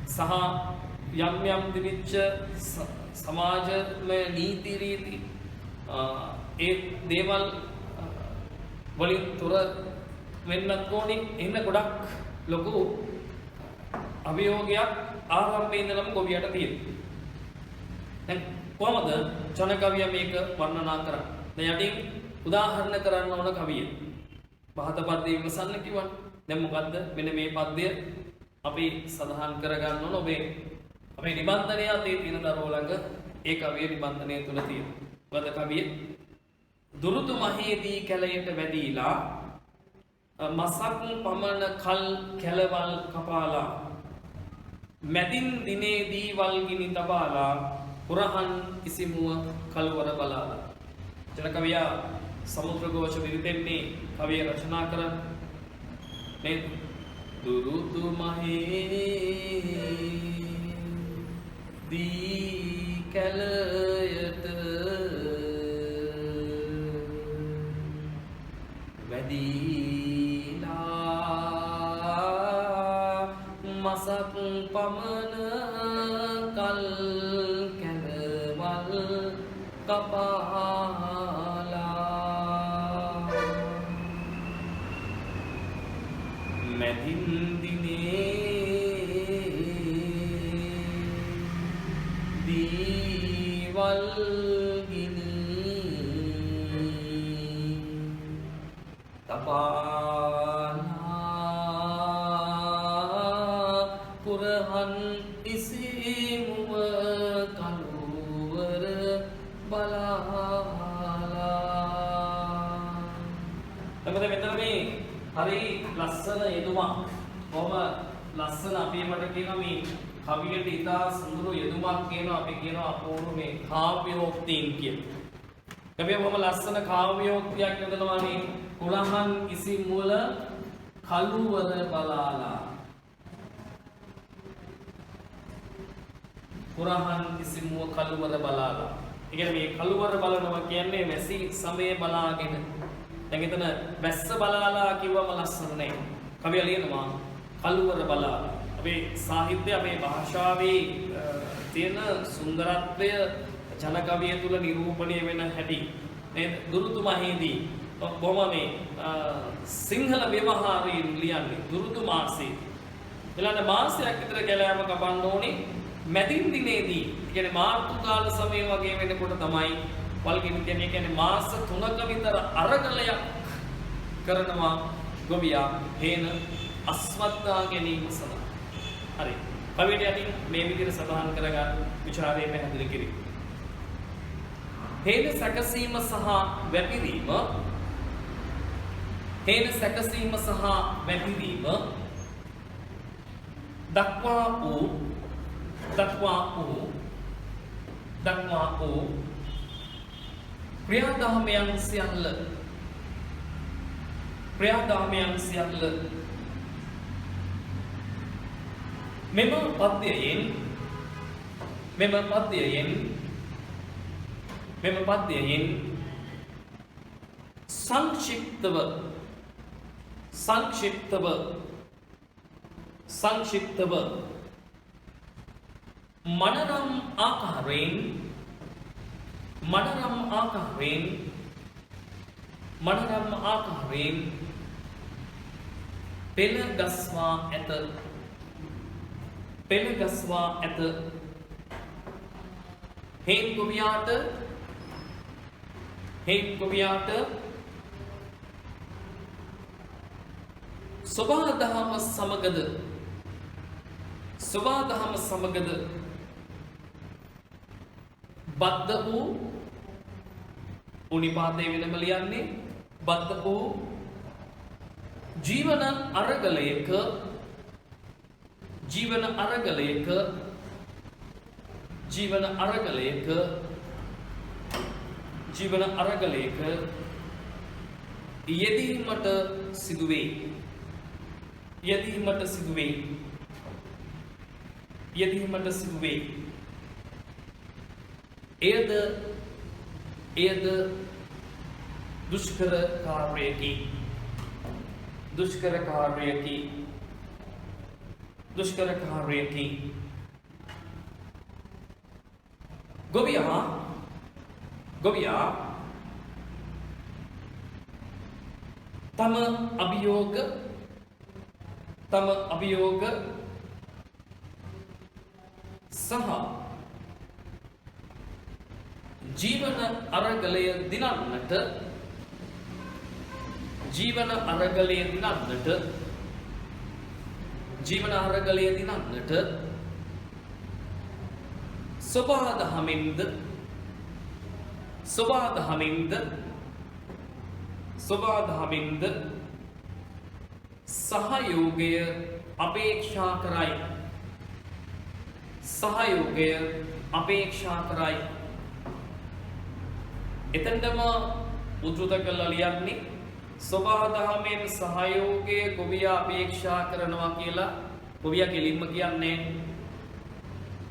සහ යම් දිවිච්ච සමාජමය නීති රීති ඒ දේවල් වලින් තොර වෙන්නත් ඕනේ. එන්න ගොඩක් ලොකු අභියෝගයක් ආරම්භයේ ඉඳලම ගොවියට තියෙනවා. දැන් කොහොමද ජනකවිය මේක වර්ණනා කරන්නේ? දැන් යටින් උදාහරණ කරන්න ඕන කවිය. පහත පද්‍ය විමසන්න කිව්වනේ. දැන් මොකද්ද? මෙන්න මේ පද්‍ය අපි සඳහන් කරගන්න ඕන. අපේ නිබන්ධනය අතේ තියෙන දරුවෝ ළඟ ඒ කවිය නිබන්ධනය තුල තියෙනවා. මොකද කවිය දුරුතු මහේදී කැලයට වැදීලා මසක් පමණ කල් කැලවල් කපාලා මැදින් දිනේදී වල්ගිනි තබාලා පුරහන් ඉසිමුව කලවර බලාලා. ජනකවියා සමුද්‍රඝෝෂ විරිතෙන්නේ කවිය රචනා කරන මේ දුරුතු මහේදී කැලයට වැදීලා මසක් පමණ කල් කැලවල් කපාලා මැදින් දිනේ දීවල් ගිනි තපාලා පුරහන් ඉසිමුව කලුවර බලාලා. එතකොට මෙතන මේ හරි ලස්සන යෙදුමක්. කොහොම ලස්සන අපි මට කියන මේ කවියට ඉතා සුන්දර යෙදුමක් කියනවා. අපි කියනවා අපූර්ව මේ කාව්‍යෝක්තීන් කියලා. කවිය බොහොම ලස්සන කාව්‍යෝක්තියක් යොදනවානේ. පුරහන් ඉසිමුල කලුවර බලාලා. පුරහන් ඉසිමුව කලුවර බලාලා. ඒ කියන්නේ මේ කලුවර බලනවා කියන්නේ වැසි සමය බලාගෙන. දැන් එතන වැස්ස බලාලා කිව්වම ලස්සන නෑ. කවිය ලියනවා කලුවර බලාලා. අපේ සාහිත්‍ය අපේ භාෂාවේ තියෙන සුන්දරත්වය ජන කවිය තුල නිරූපණය වෙන හැටි. මේ දුරුතු මහේදී බොහොම මේ සිංහල ව්‍යවහාරයෙන් ලියන්නේ දුරුතු මාසයේ. ඊළඟ මාසයක් විතර කැලෑම කපන්න ඕනේ. මැදින් දිනේදී කියන්නේ මාර්තු කාල සමය වගේ වෙනකොට තමයි වල්ගිනි කියන්නේ මාස 3ක විතර අරගලයක් කරනවා ගොවියා හේන අස්වද්දා ගැනීම සඳහා. හරි. කවියට යටින් මේ විදිහට සඳහන් කරගන්න විචාරයේ පැහැදිලි කිරීම. හේන සැකසීම සහ වැපිරීම හේන සැකසීම සහ වැපිරීම දක්වා වූ ක්‍රියාදාමයන් සියල්ල මෙම පද්‍යයෙන් සංක්ෂිප්තව මනරම් ආකාරයෙන් පෙළ ගස්වා ඇත හේන් ගොවියාට සොබාදහම සමගද බද්ධ වූ උනිපාතේ වෙනම ලියන්නේ බද්ධ වූ ජීවන අරගලයක යෙදීමට සිදුවේ. එයද දුෂ්කර කාර්යයකි. ගොවියා තම අභියෝග සහ ජීවන අරගලය දිනන්නට සොබාදහමින්ද සහයෝගය අපේක්ෂා කරයි. එතෙන්දම උද්දෘත කළා ලියන්නේ සබාදහමෙන් සහයෝගය ගොවියා අපේක්ෂා කරනවා කියලා. ගොවියා කෙලින්ම කියන්නේ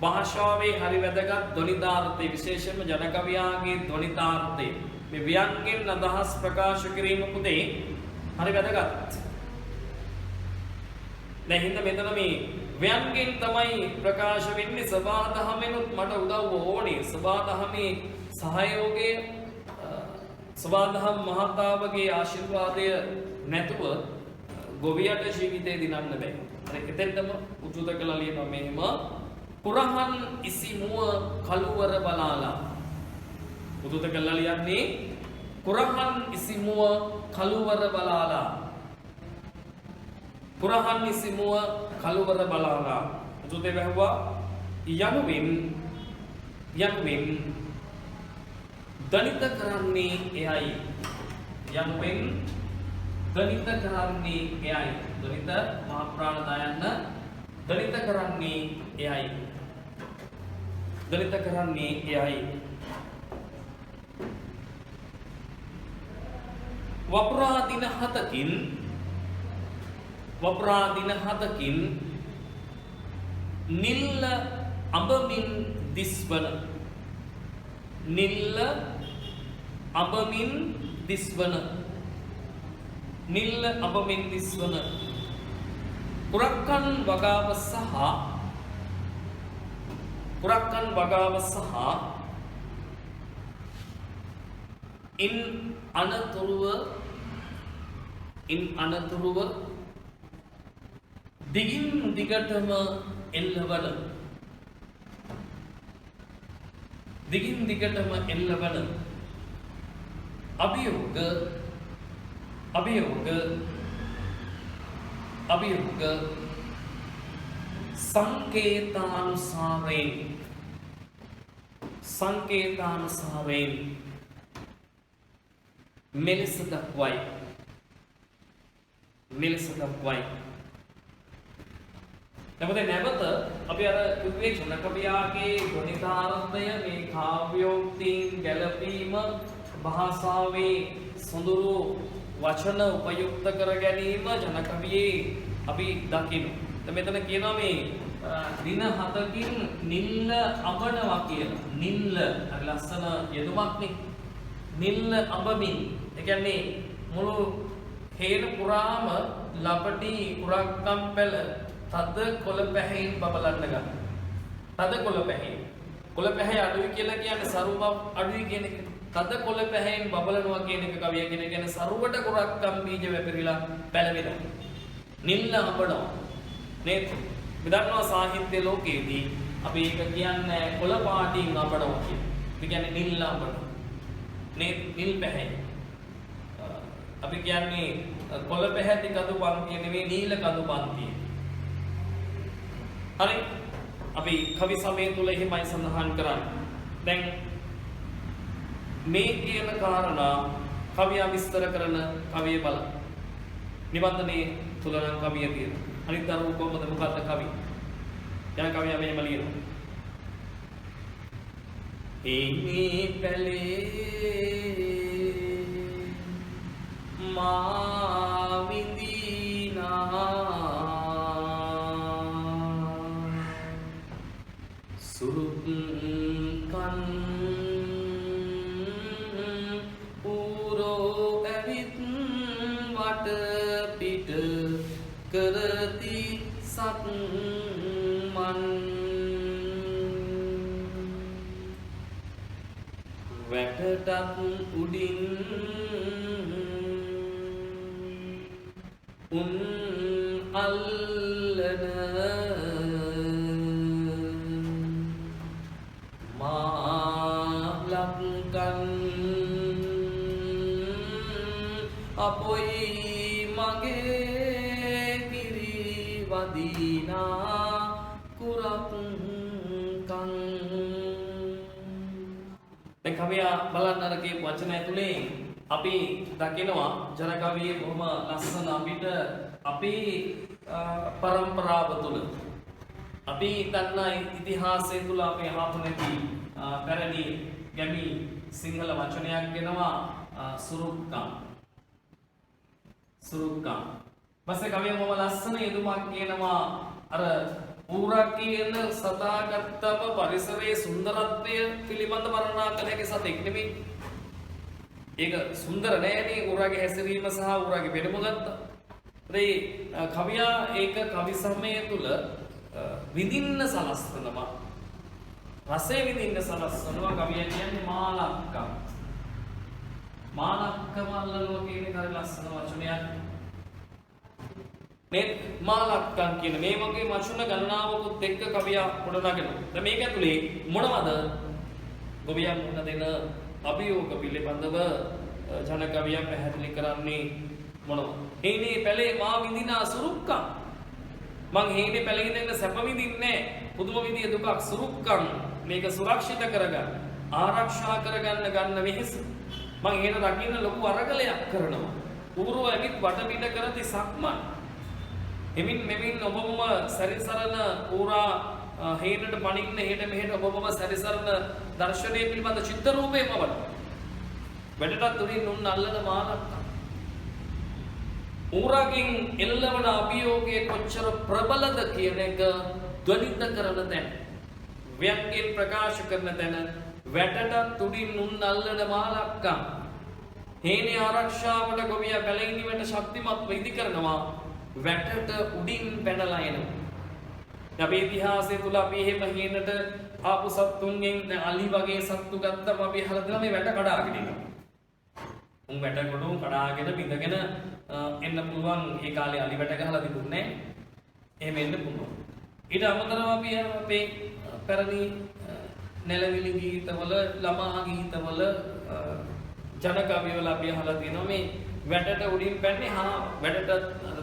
භාෂාවේ හරි වැදගත් ධ්වනිතාර්ථය, විශේෂයෙන්ම ජනකවියාගේ ධ්වනිතාර්ථය. මේ ව්‍යංගෙන් අදහස් ප්‍රකාශ කිරීම පුතේ හරි වැදගත්. දැන් හින්දා මෙතන මේ ව්‍යංගෙන් තමයි ප්‍රකාශ වෙන්නේ. සබාදහමෙනුත් මට උදව්ව ඕනේ. සබාදහමේ සහයෝගය, සබාදහම් මහතාවගේ ආශිර්වාදය නැතුව ගොවියට ජීවිතේ දිනන්න බෑ. හරි, එතෙන්ටම උද්දෘත කළා ලියනවා මෙහෙම. කුරහන් ඉසිමුව කළුවර බලාලා. උද්දෘත කළා ලියන්නේ කුරහන් ඉසිමුව කළුවර බලාලා. කුරහන් ඉසිමුව කළුවර බලාලා. උද්දෘතේ වැහුවා යනුවෙන් දනිත කරන්නේ එයයි. යනුවෙන් දනිත කරන්නේ එයයි. දනිත මහා ප්‍රාණ දායන්න දනිත කරන්නේ එයයි. දනිත කරන්නේ එයයි. වපුරා දින හතකින් නිල්ල අඹමින් දිස්වන. නිල්ල අඹමින් දිස්වන කුරක්කන් වගාව සහ ඉන් අනතුරුව දිගින් දිගටම එල්ලවන දිගින් දිගටම එල්ලවන අභියෝග සංකේතානුසාරයෙන් මෙලෙස දක්වයි. නැවත අපි අර කිව්වේ ජනකවියාගේ ගණිතාර්ථය මේ කාව්‍යෝක්තීන් ගැලපීම භාෂාවේ සොඳුරු වචන උපයුක්ත කර ගැනීම ජනකවියේ අපි දකිමු. මෙතන කියනවා මේ දින 7කින් නිල්ල අඹනවා කියලා. නිල්ල අර ලස්සන යෙදුමක්නේ. නිල්ල අඹමින්. ඒ කියන්නේ මුළු හේන පුරාම ලපටි කුරක්කම් පැල තද කොළ පැහැයෙන් බබලන්න ගන්න. තද කොළ පැහැයෙන්. කොළ පැහැ අඩුයි කියලා කියන්නේ සරුව අඩුයි කියන එක. තද කොළ පැහැයෙන් බබලනවා කියන එක කවිය කියන්නේ සරුවට කුරක්කම් බීජ වැපිරිලා පැලවෙනවා. නිල්ල අඹනවා. නේද? විදර්ශනා සාහිත්‍ය ලෝකයේදී අපි ඒක කියන්නේ කොළ පාටින් අඹනවා කියන. ඒ කියන්නේ නිල්ල අඹනවා. නිල් පැහැ. අපි කියන්නේ කොළ පැහැති කඳු පන්තිය නෙවෙයි නිල කඳු පන්තිය. හරි. අපි කවි සමය තුල එහෙමයි සඳහන් කරන්නේ. දැන් මේ කියන කාරණා කවිය විස්තර කරන කවිය බලන්න. නිබන්ධනයේ තුල නම් කවිය තියෙනවා. අනිත් දරුවෝ කොහොමද මොකක්ද කවි? යන කවිය මෙහෙම ලියනවා. මේ පැලේ මා විඳිනා සුරුක්කන් පුරෝ ඇවිත් වට පිට කරති සක්මන් වැටටත් උඩින් උන් අල්ලන මාලක්කන් අපොයි මගේ කිරි වදිනා කුරක්කන්. දැන් කවියා බලන්න අර කියපු වචන ඇතුලේ අපි දකිනවා ජනකවියේ බොහොම ලස්සන අපිට අපේ පරම්පරාව තුළ අපි දන්නා ඉතිහාසය තුළ අපේ හාතු නැති පැරණි ගැමි සිංහල වචනයක් ගෙනවා සුරුක්කම්. පස්සේ කවිය බොහොම ලස්සන යෙදුමක් කියනවා අර ඌරා කියන සතාගත්තම පරිසරයේ සුන්දරත්වය පිළිබඳ වර්ණනා කළ හැකි සතෙක් නෙමෙයි. ඒක සුන්දර නෑනේ ඌරාගේ හැසිරීම සහ ඌරාගේ පෙරම ගත්තා. ඒ කවියා ඒක කවි සමය තුල විඳින්න සලස්වනවා. රසය විඳින්න සලස්වනවා. කවියා කියන්නේ මාලක්කම්. මාලක්කම අල්ලනවා කියන එක හරි ලස්සන වචනයක්. මේ මාලක්කම් කියන මේ වගේ වචන ගණනාවකුත් එක්ක කවියා ගොඩනගනවා. දැන් මේක ඇතුලේ මොනවද ගොවියා මුණ දෙන අභියෝග පිළිබඳව ජනකවියා පැහැදිලි කරන්නේ මොනවද? හේනේ පැලේ මා විඳිනා සුරුක්කම්. මං හේනේ පැලේ ඉඳන් සැප විඳින්නේ පුදුම විදිය දුකක් සුරුක්කම්. මේක සුරක්ෂිත කරගන්න, ආරක්ෂා කරගන්න ගන්න වෙහෙස. මං හේන රකින්න ලොකු අරගලයක් කරනවා. ඌරුව ඇවිත් වටපිට කරති සක්මන්. එමින් මෙමින් ඔබම සැරිසරන ඌරා හේනට පණින්න හෙට මෙහෙට ඔබම සැරිසරන දර්ශනය පිළිබඳ චිත්ත රූපේ පවන. වැඩටත් උඩින් උන් අල්ලන මාලක්කම්. ඌරාගෙන් එල්ලවන අභියෝගයේ කොච්චර ප්‍රබලද කියන එක ද්වනිත කරන තැන, ව්‍යංගයෙන් ප්‍රකාශ කරන තැන වැඩටත් උඩින් උන් අල්ලන මාලක්කම්. හේනේ ආරක්ෂාවට ගොවියා පැලෙන්නීමට ශක්තිමත් ඉදි කරනවා. වැටට උඩින් පැනලා එනවා. අපේ ඉතිහාසය තුල අපි එහෙම හේනට ආපු සත්තුන්ගෙන් අලි වගේ සත්තු ගත්තම අපි අහලා දෙනවා මේ වැට කඩාගෙන ඉනවා. උන් වැට කොටුන් කඩාගෙන බිඳගෙන එන්න පුළුවන්. ඒ කාලේ අලි වැට ගහලා තිබුණේ නැහැ. එහෙම එන්න පුළුවන්. ඊට අමතරව අපි අපේ පැරණි නැලවිලි ගීතවල ළමා ගීතවල ජනකවිවල අපි අහලා තියෙනවා මේ වැටට උඩින් පැන්නේ වැටට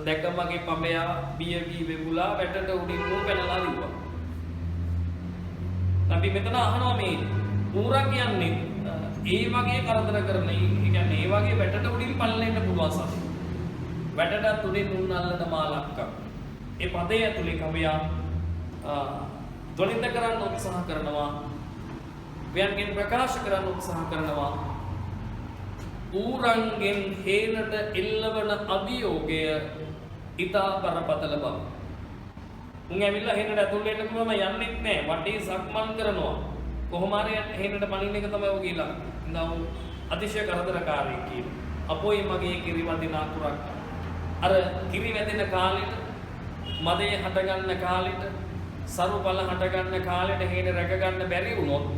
දැකමගේ පඹයා බියවි වෙබුලා වැටට උඩින් නෝ පැනලා දිව්වා. අපි මෙතන අහනවා මේ ඌරා කියන්නේ ඒ වගේ කරදර කරන ඒ කියන්නේ ඒ වගේ වැටට උඩින් පල්ලෙන්න පුළුවන් සතු. වැටට උඩින් උන් අල්ලන මාලක්කා. ඒ පදයේ ඇතුලේ කවියා ද්වනිත කරන්න උත්සාහ කරනවා. ව්‍යංගයෙන් ප්‍රකාශ කරන්න උත්සාහ කරනවා. ඌරන්ගෙන් හේනට එල්ලවන අභියෝගය ඉතා බරපතල බව. උන් ඇවිල්ලා හේනට ඇතුල් වෙන්න පුළුවම යන්නෙත් නෑ. වටේ සක්මන් කරනවා. කොහොම හරි හේනට පණින්න එක තමයි ඔය කියලා. ඉඳන් අතිශය කරදරකාරී කියන. අපෝයි මගේ කිරි වදිනා කුරක්. අර කිරි වැදෙන කාලෙට මදේ හට ගන්න කාලෙට සරු බල හට ගන්න කාලෙට හේන රැක ගන්න බැරි වුණොත්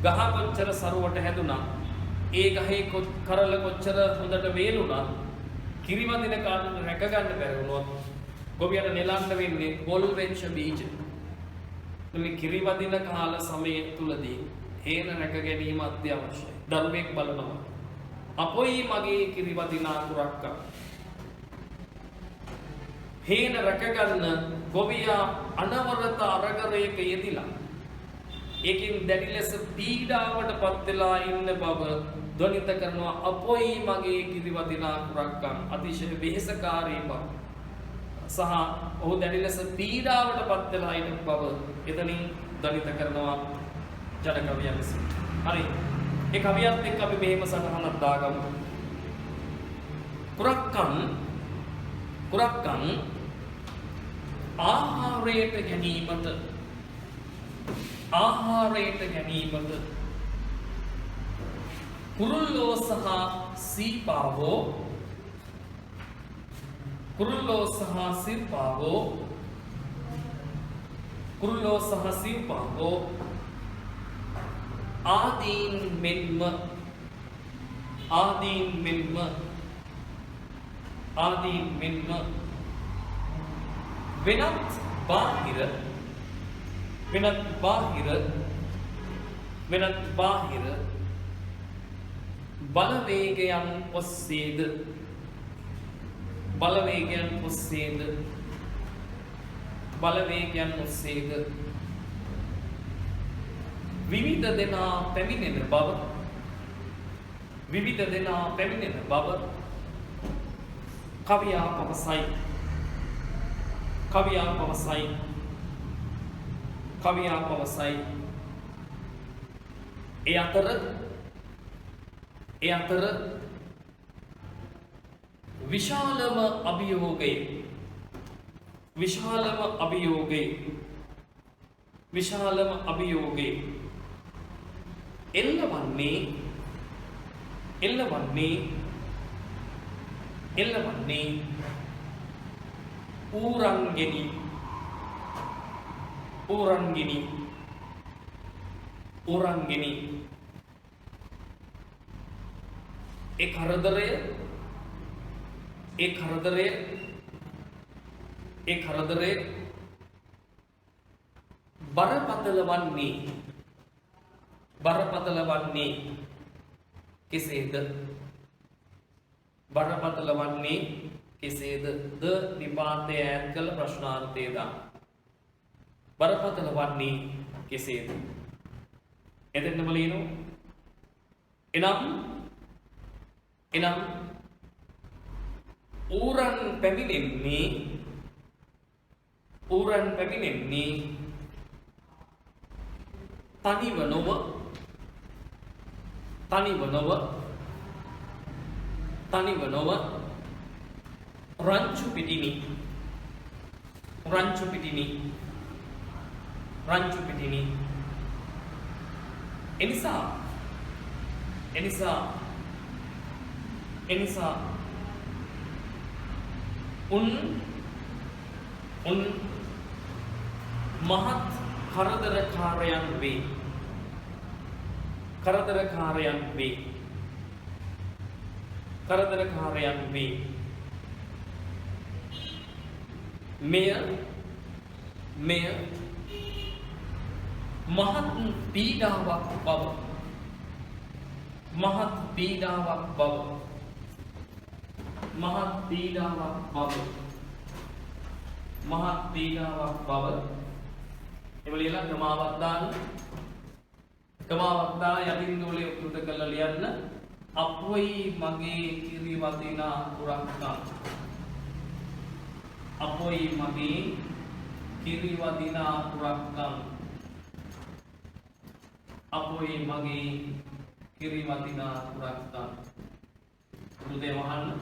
ගහ කොච්චර සරුවට හැදුනා ඒ ගහේ කරල කොච්චර හොඳට වේලුණා කිරි වදින කාලෙට රැක ගන්න බැරි වුණොත් ගොවියට නෙලන්න වෙන්නේ පොල් වෙච්ච බීජ. මේ කිරි වදින කාල සමයේ තුලදී හේන රැක ගැනීම අත්‍යවශ්‍යයි. දරුවෙක් බලනවා අපොයි මගේ කිරි වදිනා කුරක්කා හේන රැකගන්න ගොවියා අනවරත අරගරයක යෙදිලා ඒකින් දැඩි ලෙස පීඩාවට පත් වෙලා ඉන්න බව ධ්වනිත කරනවා. අපොයි මගේ කිරි වදිනා කුරක්කන් අතිශය වෙහෙසකාරී බව සහ ඔහු දැඩි ලෙස පීඩාවට පත් වෙලා ඉන්න බව එතනින් ධ්වනිත කරනවා ජනකවියා විසින්. හරි. ඒ කවියත් එක්ක අපි මෙහෙම සටහනක් දාගමු. කුරක්කන් ආහාරයට ගැනීමට කුරුල්ලෝ සහ සීපාවෝ ආදීන් මෙන්ම වෙනත් බාහිර බලවේගයන් ඔස්සේද විවිධ දෙනා පැමිණෙන බව කවියා පවසයි. ඒ අතර විශාලම අභියෝගය එල්ලවන්නේ ඌරන්ගෙනි ඒ කරදරය බරපතල වන්නේ කෙසේද? ද නිපාතය ඈත් කළ ප්‍රශ්නාර්ථය දා. බරපතල වන්නේ කෙසේද? එතනම ලියනවා. එනම් ඌරන් පැමිණෙන්නේ තනිව නොව රංචු පිටිනි. එනිසා උන් මහත් කරදරකාරයන් වේ. මෙය මහත් පීඩාවක් බව මහත් පීඩාවක් බව මහත් පීඩාවක් බව මහත් පීඩාවක් බව එවලියලා ක්‍රමාවක් දාන්න ක්‍රමාවක් දාලා යටින් දෝලේ උත්තර කරලා ලියන්න අපොයි මගේ කිරි වදිනා පුරක්කම් අපොයි මගේ කිරි වදිනා පුරක්කම් අපොයි මගේ කිරි වදිනා පුරක්කම් මුදේ වහන්න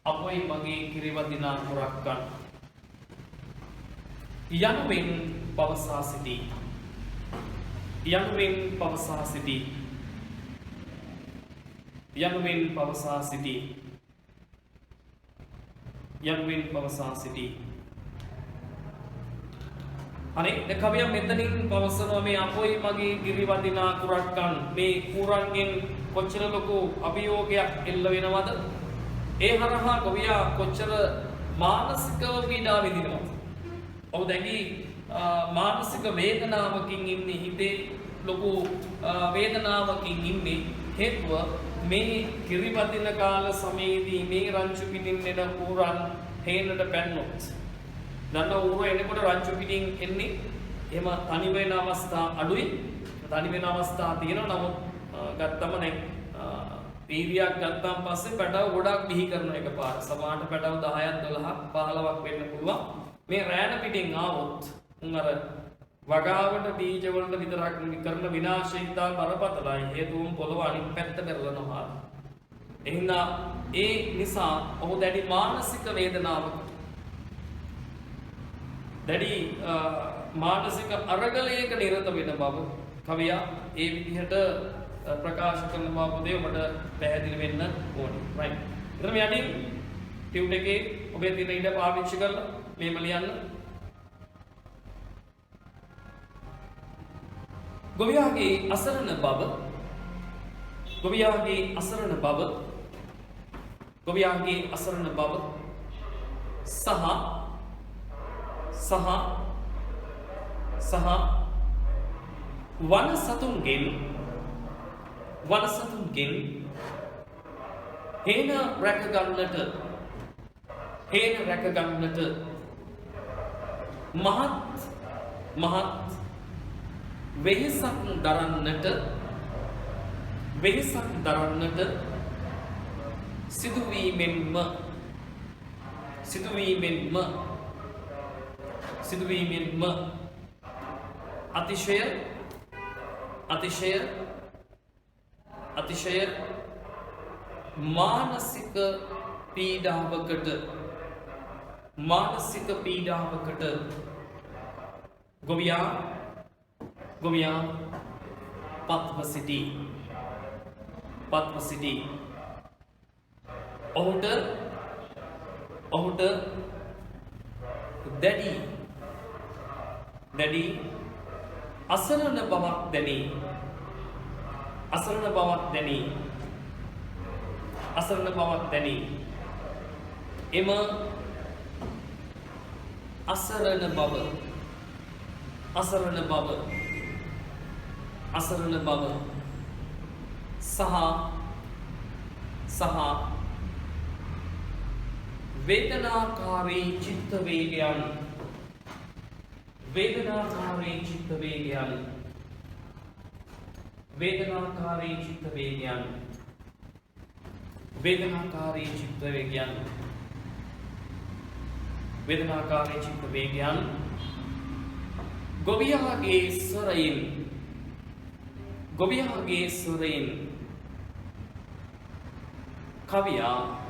අපොයි මගේ කිරි වදිනා පුරක්කම් යනුවෙන් පවසා සිටී යනුවෙන් පවසා සිටී යනුවෙන් පවසා සිටී යනුවෙන් පවසා සිටී අනේ කවියා මෙතනින් පවසනවා මේ අපොයි මගේ කිරි වදිනා කුරක්කන් මේ කුරන්ගෙන් කොච්චර ලොකු අභියෝගයක් එල්ල වෙනවද ඒ හරහා කවියා කොච්චර මානසිකව පීඩා විඳිනවද ඔව් දැකි මානසික වේදනාවකින් ඉන්නේ හිතේ ලොකු වේදනාවකින් ඉන්නේ හේතුව මේ කිරි වදින කාල සමයේදී මේ රංචු පිටින් එන ඌරන් හේනට පැන්නොත් දන්න ඌර එනකොට රංචු පිටින් එන්නේ එහෙම තනි වෙන අවස්ථා අඩුයි තනි වෙන අවස්ථා තියෙනවා නමුත් ගත්තම දැන් පීරියක් ගත්තාන් පස්සේ පැටව ගොඩක් බිහි කරන එකපාර සමහරට පැටව 10ක් 12ක් 15ක් වෙන්න පුළුවන් මේ රෑන පිටින් ආවොත් උන් අර වගාවට බීජ වලට විතරක් කරන විනාශය ඉතා බරපතලයි හේතුව පොළව අනිත් පැත්ත පෙරලනවා එහෙනම් ඒ නිසා ඔහු දැඩි මානසික වේදනාවක දැඩි මානසික අරගලයක නිරත වෙන බව කවියා ඒ විදිහට ප්‍රකාශ කරන බව පොතේ ඔබට පැහැදිලි වෙන්න ඕනේ රයිට් එතන මේ යටින් ටියුට් එකේ ඔබේ තියෙන ඉඩ පාවිච්චි කරලා මේම ලියන්න ගොවියාගේ අසරණ බව ගොවියාගේ අසරණ බව ගොවියාගේ අසරණ බව සහ වනසතුන්ගෙන් හේන රැකගන්නට මහත් වෙහෙසක් දරන්නට සිදුවීමෙන්ම අතිශය මානසික පීඩාවකට ගොවියා පත්ව සිටී ඔහුට දැඩි අසරණ බවක් දැනී එම අසරණ බව සහ වේදනාකාරී චිත්ත වේගයන් ගොවියාගේ ස්වරයෙන් කවියා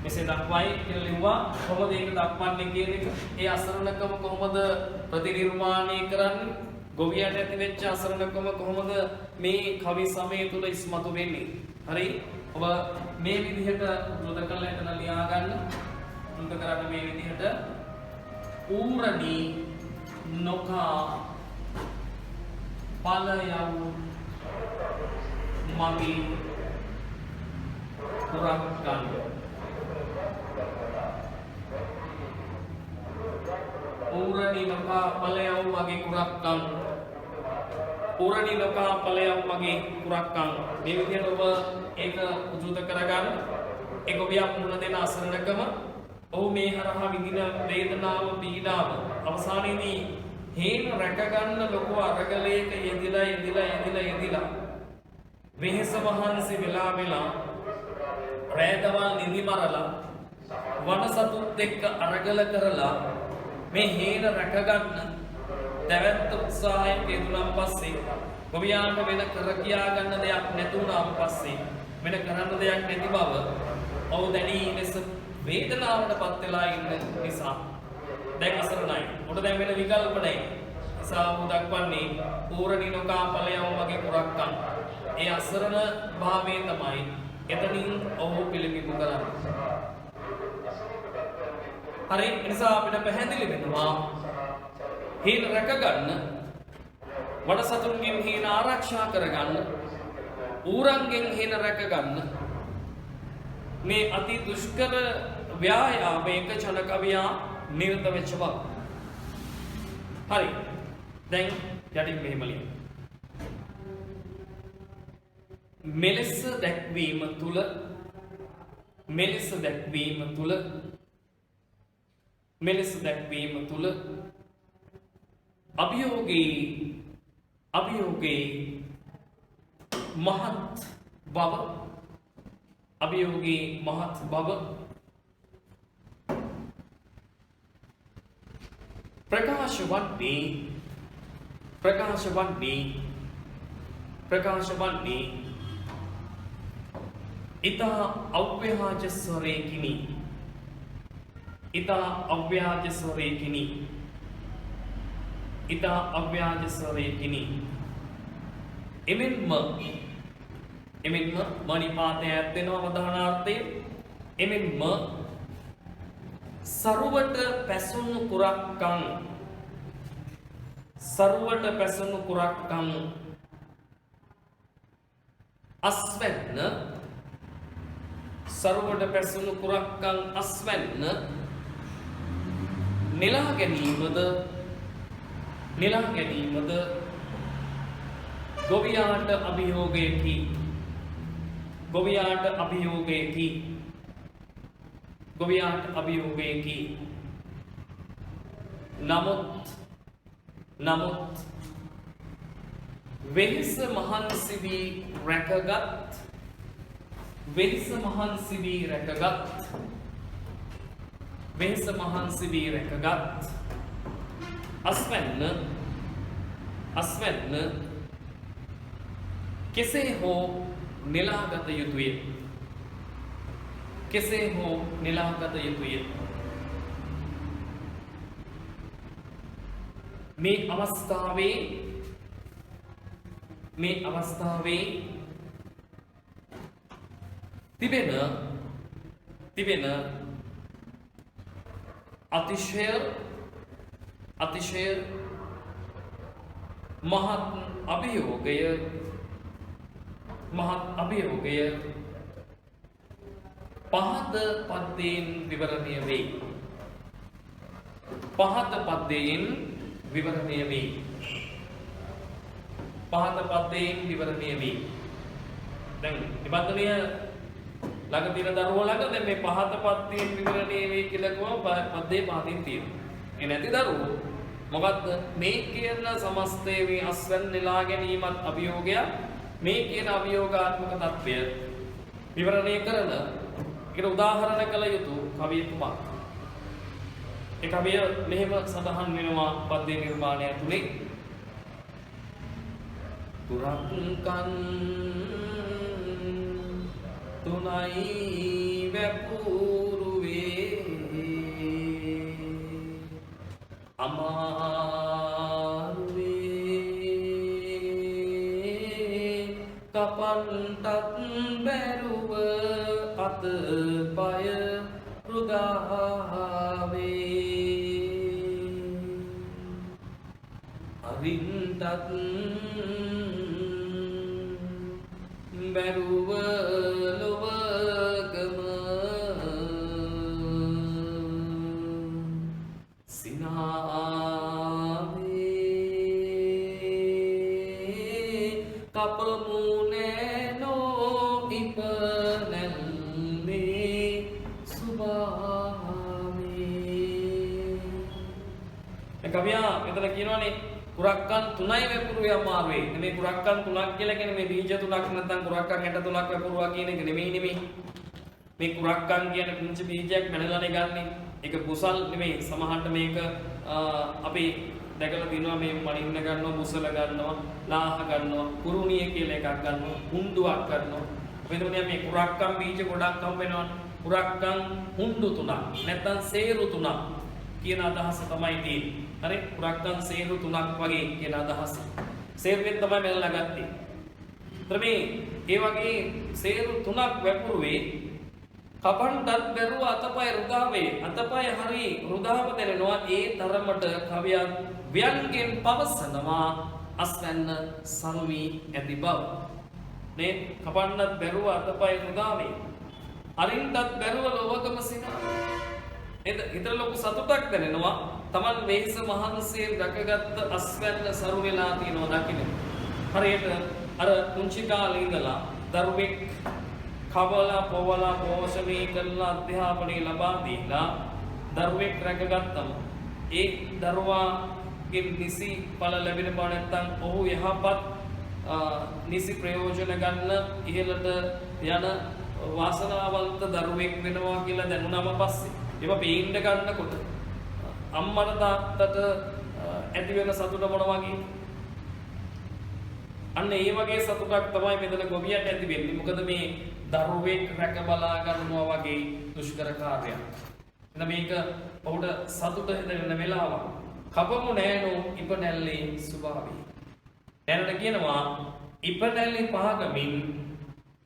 මෙසේ දක්වයි කියලා ලිව්වා කොහොමද ඒක දක්වන්නේ කියන එක ඒ අසරණකම කොහොමද ප්‍රතිනිර්මාණය කරන්නේ ගොවියට ඇති වෙච්ච අසරණකම කොහොමද මේ කවි සමය තුල ඉස්මතු වෙන්නේ හරි ඔබ මේ විදිහට උද්දත කරලා එතන ලියා ගන්න උන්ට කරන්නේ මේ විදිහට ඌරණී නොකා ඵල යව් මගේ කුරක් ගන්න. ඌරණි නොකා ඵලයන් වගේ කුරක් ගන්න. ඌරණි නොකා ඵලයන් වගේ කුරක් ගන්න. මේ විදිහට ඔබ ඒක උජුත කරගන්න. ඒ ගොවියක් මුණ දෙන අසරණකම ඔහු මේ හරහා විඳින වේදනාව පීඩාව අවසානයේදී හේන රැක ගන්න ලොකු අරගලයක යෙදිලා වෙහෙස මහන්සි වෙලා රැදවල් නිදි මරලා වනසතුත් එක්ක අරගල කරලා මේ හේන රැක ගන්න දැවැත්ත උත්සාහයෙන් යෙදුණාන් පස්සේ ගොවියාට වෙන කර කියා ගන්න දෙයක් නැතුණාන් පස්සේ වෙන කරන්න දෙයක් නැති බව ඔහු දැනී ලෙස වේදනාවටපත් වෙලා ඉන්න නිසා දැන් අසරණයි. උඩ දැන් වෙන විකල්ප නැහැ. නිසා ඔහු දක්වන්නේ ඌරණි නොකා ඵලයන් වගේ කුරක් ගන්න. ඒ අසරණ භාවයේ තමයි එතනින් ඔහු පිළිබිඹු කරන්නේ. හරි නිසා අපිට පැහැදිලි වෙනවා හේන රැක ගන්න, වඩසතුන්ගෙන් හේන ආරක්ෂා කරගන්න, ඌරන්ගෙන් හේන රැක ගන්න මේ අති දුෂ්කර ව්‍යායාමයක ජනකවියා නිරත වෙච්ච බව. හරි. දැන් යටින් මෙහෙම ලියන්න. මෙලෙස දැක්වීම තුල අභියෝගේ මහත් බව ප්‍රකාශ වන්නේ ඉතා අව්‍යාජ ස්වරයකිනි එමෙන්ම මණිපාතය ඇත්වෙනවා අවධානාර්ථය එමෙන්ම සරුවට පැසුණු කුරක්කං අස්වැන්න නෙලා ගැනීමද ගොවියාට අභියෝගයකි. නමුත් වෙහෙස මහන්සි වී රැකගත් අස්වැන්න කෙසේ හෝ නෙලාගත යුතුය. මේ අවස්ථාවේ තිබෙන අතිශය මහත් අභියෝගය පහත පද්‍යයෙන් විවරණය වේ. දැන් නිබන්ධනය ළඟ තියෙන දරුවෝ ළඟ දැන් මේ පහත පද්‍යයෙන් විවරණය වේ කියලා කිව්වම පද්‍යය පහතින් තියෙනවා. ඒ නැති දරුවෝ මොකද්ද මේ කියන සමස්තයේ මේ අස්වැන්න නෙලා ගැනීමත් අභියෝගයක් මේ කියන අභියෝගාත්මක தත්ත්වය විවරණය කරන ඒකට උදාහරණ කළ යුතු කවිය තුමක්. ඒ කවිය මෙහෙම සඳහන් වෙනවා පද්‍ය නිර්මාණය තුනේ. කුරක්කන් තුනයි වැපුරුවේ අමාරුවේ කපන්ටත් බැරුව අත පය රුදාවේ අරින්ටත් බැරුව ලොව සිනාවේ කපමු නෑනෝ ඉපනැල්ලේ සුභාවේ. කවියා මෙතන කියනවානේ කුරක්කන් 3යි වැපුරුවේ අමාරුවේ. මේ කුරක්කන් 3ක් කියලා කියන්නේ මේ බීජ 3ක් නැත්නම් කුරක්කන් 63ක් වැපුරුවා කියන එක නෙමෙයි. මේ කුරක්කන් කියන්නේ පුංචි බීජයක් මැනලානේ ගන්නෙ. ඒක බුසල් නෙමෙයි. සමහරට මේක අපි දැකලා තියෙනවා මේ මනින්න ගන්නවා, බුසල ගන්නවා, ලාහ ගන්නවා, කුරුණිය කියලා එකක් ගන්නවා, හුණ්ඩුවක් ගන්නවා. එතකොට මේ කුරක්කන් බීජ ගොඩක් හම්බ වෙනවා. කුරක්කන් හුණ්ඩු 3ක් නැත්නම් සේරු 3ක් කියන අදහස තමයි තියෙන්නේ. හරි කුරක්කන් සේරු 3ක් වගේ කියන අදහස. සේරුවෙන් තමයි මෙල්ලා ගත්තේ. මේ ඒ වගේ සේරු 3ක් වැපුරුවේ කපන්නත් බැරුව අතපය රුදාවේ. අතපය හරි රුදාව දෙනවා. ඒ තරමට කවියා ව්‍යංගෙන් පවසනවා අස්වැන්න සරුවි ඇති බව. මේ කපන්නත් බැරුව අතපය රුදාවේ. අරින්නත් බැරුව ලොවකම සිනා. ඊතර ලොකු සතුටක් දැනෙනවා. Taman වෙහෙස මහන්සියෙන් රැකගත්ත අස්වැන්න සරු වෙලා තියෙනවා දකින්න. හරියට අර පුංචි කාලේ ඉඳලා දරුවෙක් කවලා පොවලා පෝෂණය කරලා අධ්‍යාපනය ලබා දීලා දරුවෙක් රැකගත්තම ඒ දරුවාගේ නිසි ඵල ලැබෙන බව නැත්නම් ඔහු යහපත් නිසි ප්‍රයෝජන ගන්න ඉහළට යන වාසනාවන්ත දරුවෙක් වෙනවා කියලා දැනුණාම පස්සේ ඒක පේන්න ගන්නකොට අම්මට තාත්තට ඇති වෙන සතුට මොන වගේ? අන්න ඒ වගේ සතුටක් තමයි මෙතන ගොවියට ඇති වෙන්නේ. මොකද මේ දරුවෙක් රැක බලා ගන්නවා වගේ දුෂ්කර කාර්යයක්. එතන මේක ඔහුට සතුට හිතෙන වෙලාවක්. කපමු නෑනෝ ඉපනැල්ලේ සුභාවේ. දැනට කියනවා ඉපනැල්ලේ පහගමින්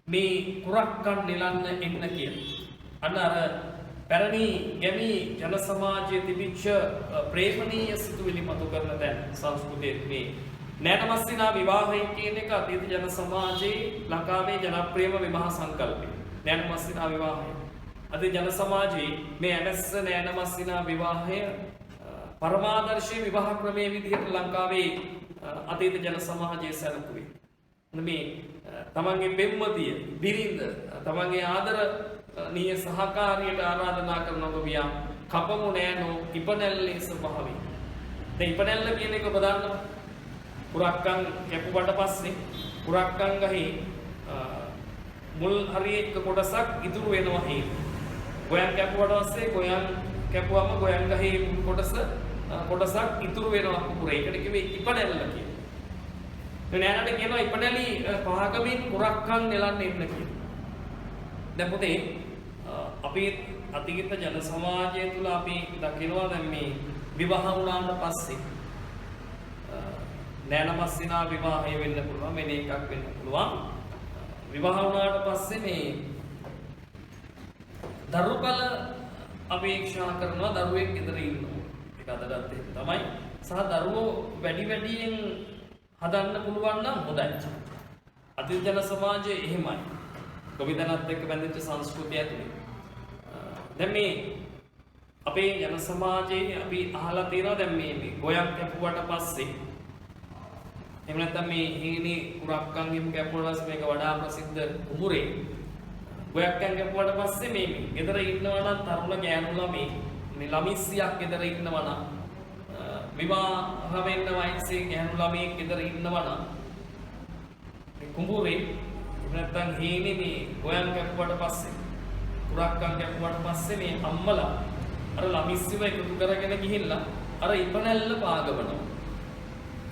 මේ කුරක්කන් නෙලන්න එන්න කියලා. අන්න අර පැරණි ගැමි ජන සමාජයේ තිබිච්ච ප්‍රේමණීය සිතුවිලි මතු කරන දැන් සංස්කෘතියේ මේ නෑනමස්සිනා විවාහය කියන එක අතීත ජන සමාජයේ ලංකාවේ ජනප්‍රියම විවාහ සංකල්පය. නෑනමස්සිනා විවාහය. අද ජන සමාජයේ මේ ඇනස්ස නෑනමස්සිනා විවාහය පරමාදර්ශී විවාහ ක්‍රමයේ විදිහට ලංකාවේ අතීත ජන සමාජයේ සැලකුවේ. මේ තමන්ගේ පෙම්වතිය, බිරිඳ, තමන්ගේ ආදරණීය සහකාරියට ආරාධනා කරන ගොවියා කපමු නෑනෝ ඉපනැල්ලේ ස්වභාවය. දැන් ඉපනැල්ල කියන එක ඔබ දන්නවා. කුරක්කන් කැපුවට පස්සේ කුරක්කන් ගහේ මුල් හරිය එක කොටසක් ඉතුරු වෙනවා හේ. ගොයන් කැපුවට පස්සේ ගොයන් කැපුවම ගොයන් ගහේ කොටසක් ඉතුරු වෙනවා කුකුරේ. ඒකට කිව්වේ ඉපනැල්ල කියලා. මේ නෑනට කියනවා ඉපනැලි පහකමින් කුරක්කන් නෙලන්න එන්න කියලා. දැන් පුතේ අපි අතීත ජන සමාජය තුල අපි දකිනවා දැන් මේ විවාහ වුණාට පස්සේ නෑනමස්සිනා විවාහය වෙන්න පුළුවන්, වෙන එකක් වෙන්න පුළුවන්. විවාහ වුණාට පස්සේ මේ දරුපල අපේක්ෂා කරනවා දරුවෙක් ගෙදර ඉන්නවා. ඒක අදටත් එහෙම තමයි. සහ දරුවෝ වැඩි වැඩියෙන් හදන්න පුළුවන් නම් හොඳයි. අතීත ජන සමාජයේ එහෙමයි. ගොවිතැනත් එක්ක බැඳිච්ච සංස්කෘතිය ඇතුලේ. දැන් මේ අපේ ජන සමාජයේ අපි අහලා තියෙනවා දැන් මේ ගොයක් කැපුවට පස්සේ එහෙම නැත්නම් මේ හීනි කුරක්කන්ගෙම කැපුවාට මේක වඩා ප්‍රසිද්ධ කුඹුරේ ගොයක්කන් කැපුවාට පස්සේ මේ ගෙදර ඉන්නවා නම් තරුණ ගෑනු ළමයි මේ ළමිස්සියක් ගෙදර ඉන්නවා නම් විවාහ වෙන්න වයසේ ගෑනු ළමයෙක් ගෙදර ඉන්නවා නම් මේ කුඹුරේ එහෙම නැත්නම් හීනි මේ ගොයන් කැපුවාට පස්සේ කුරක්කන් කැපුවාට පස්සේ මේ අම්මලා අර ළමිස්සිව එකතු කරගෙන ගිහිල්ලා අර ඉපනැල්ල පාගවනවා.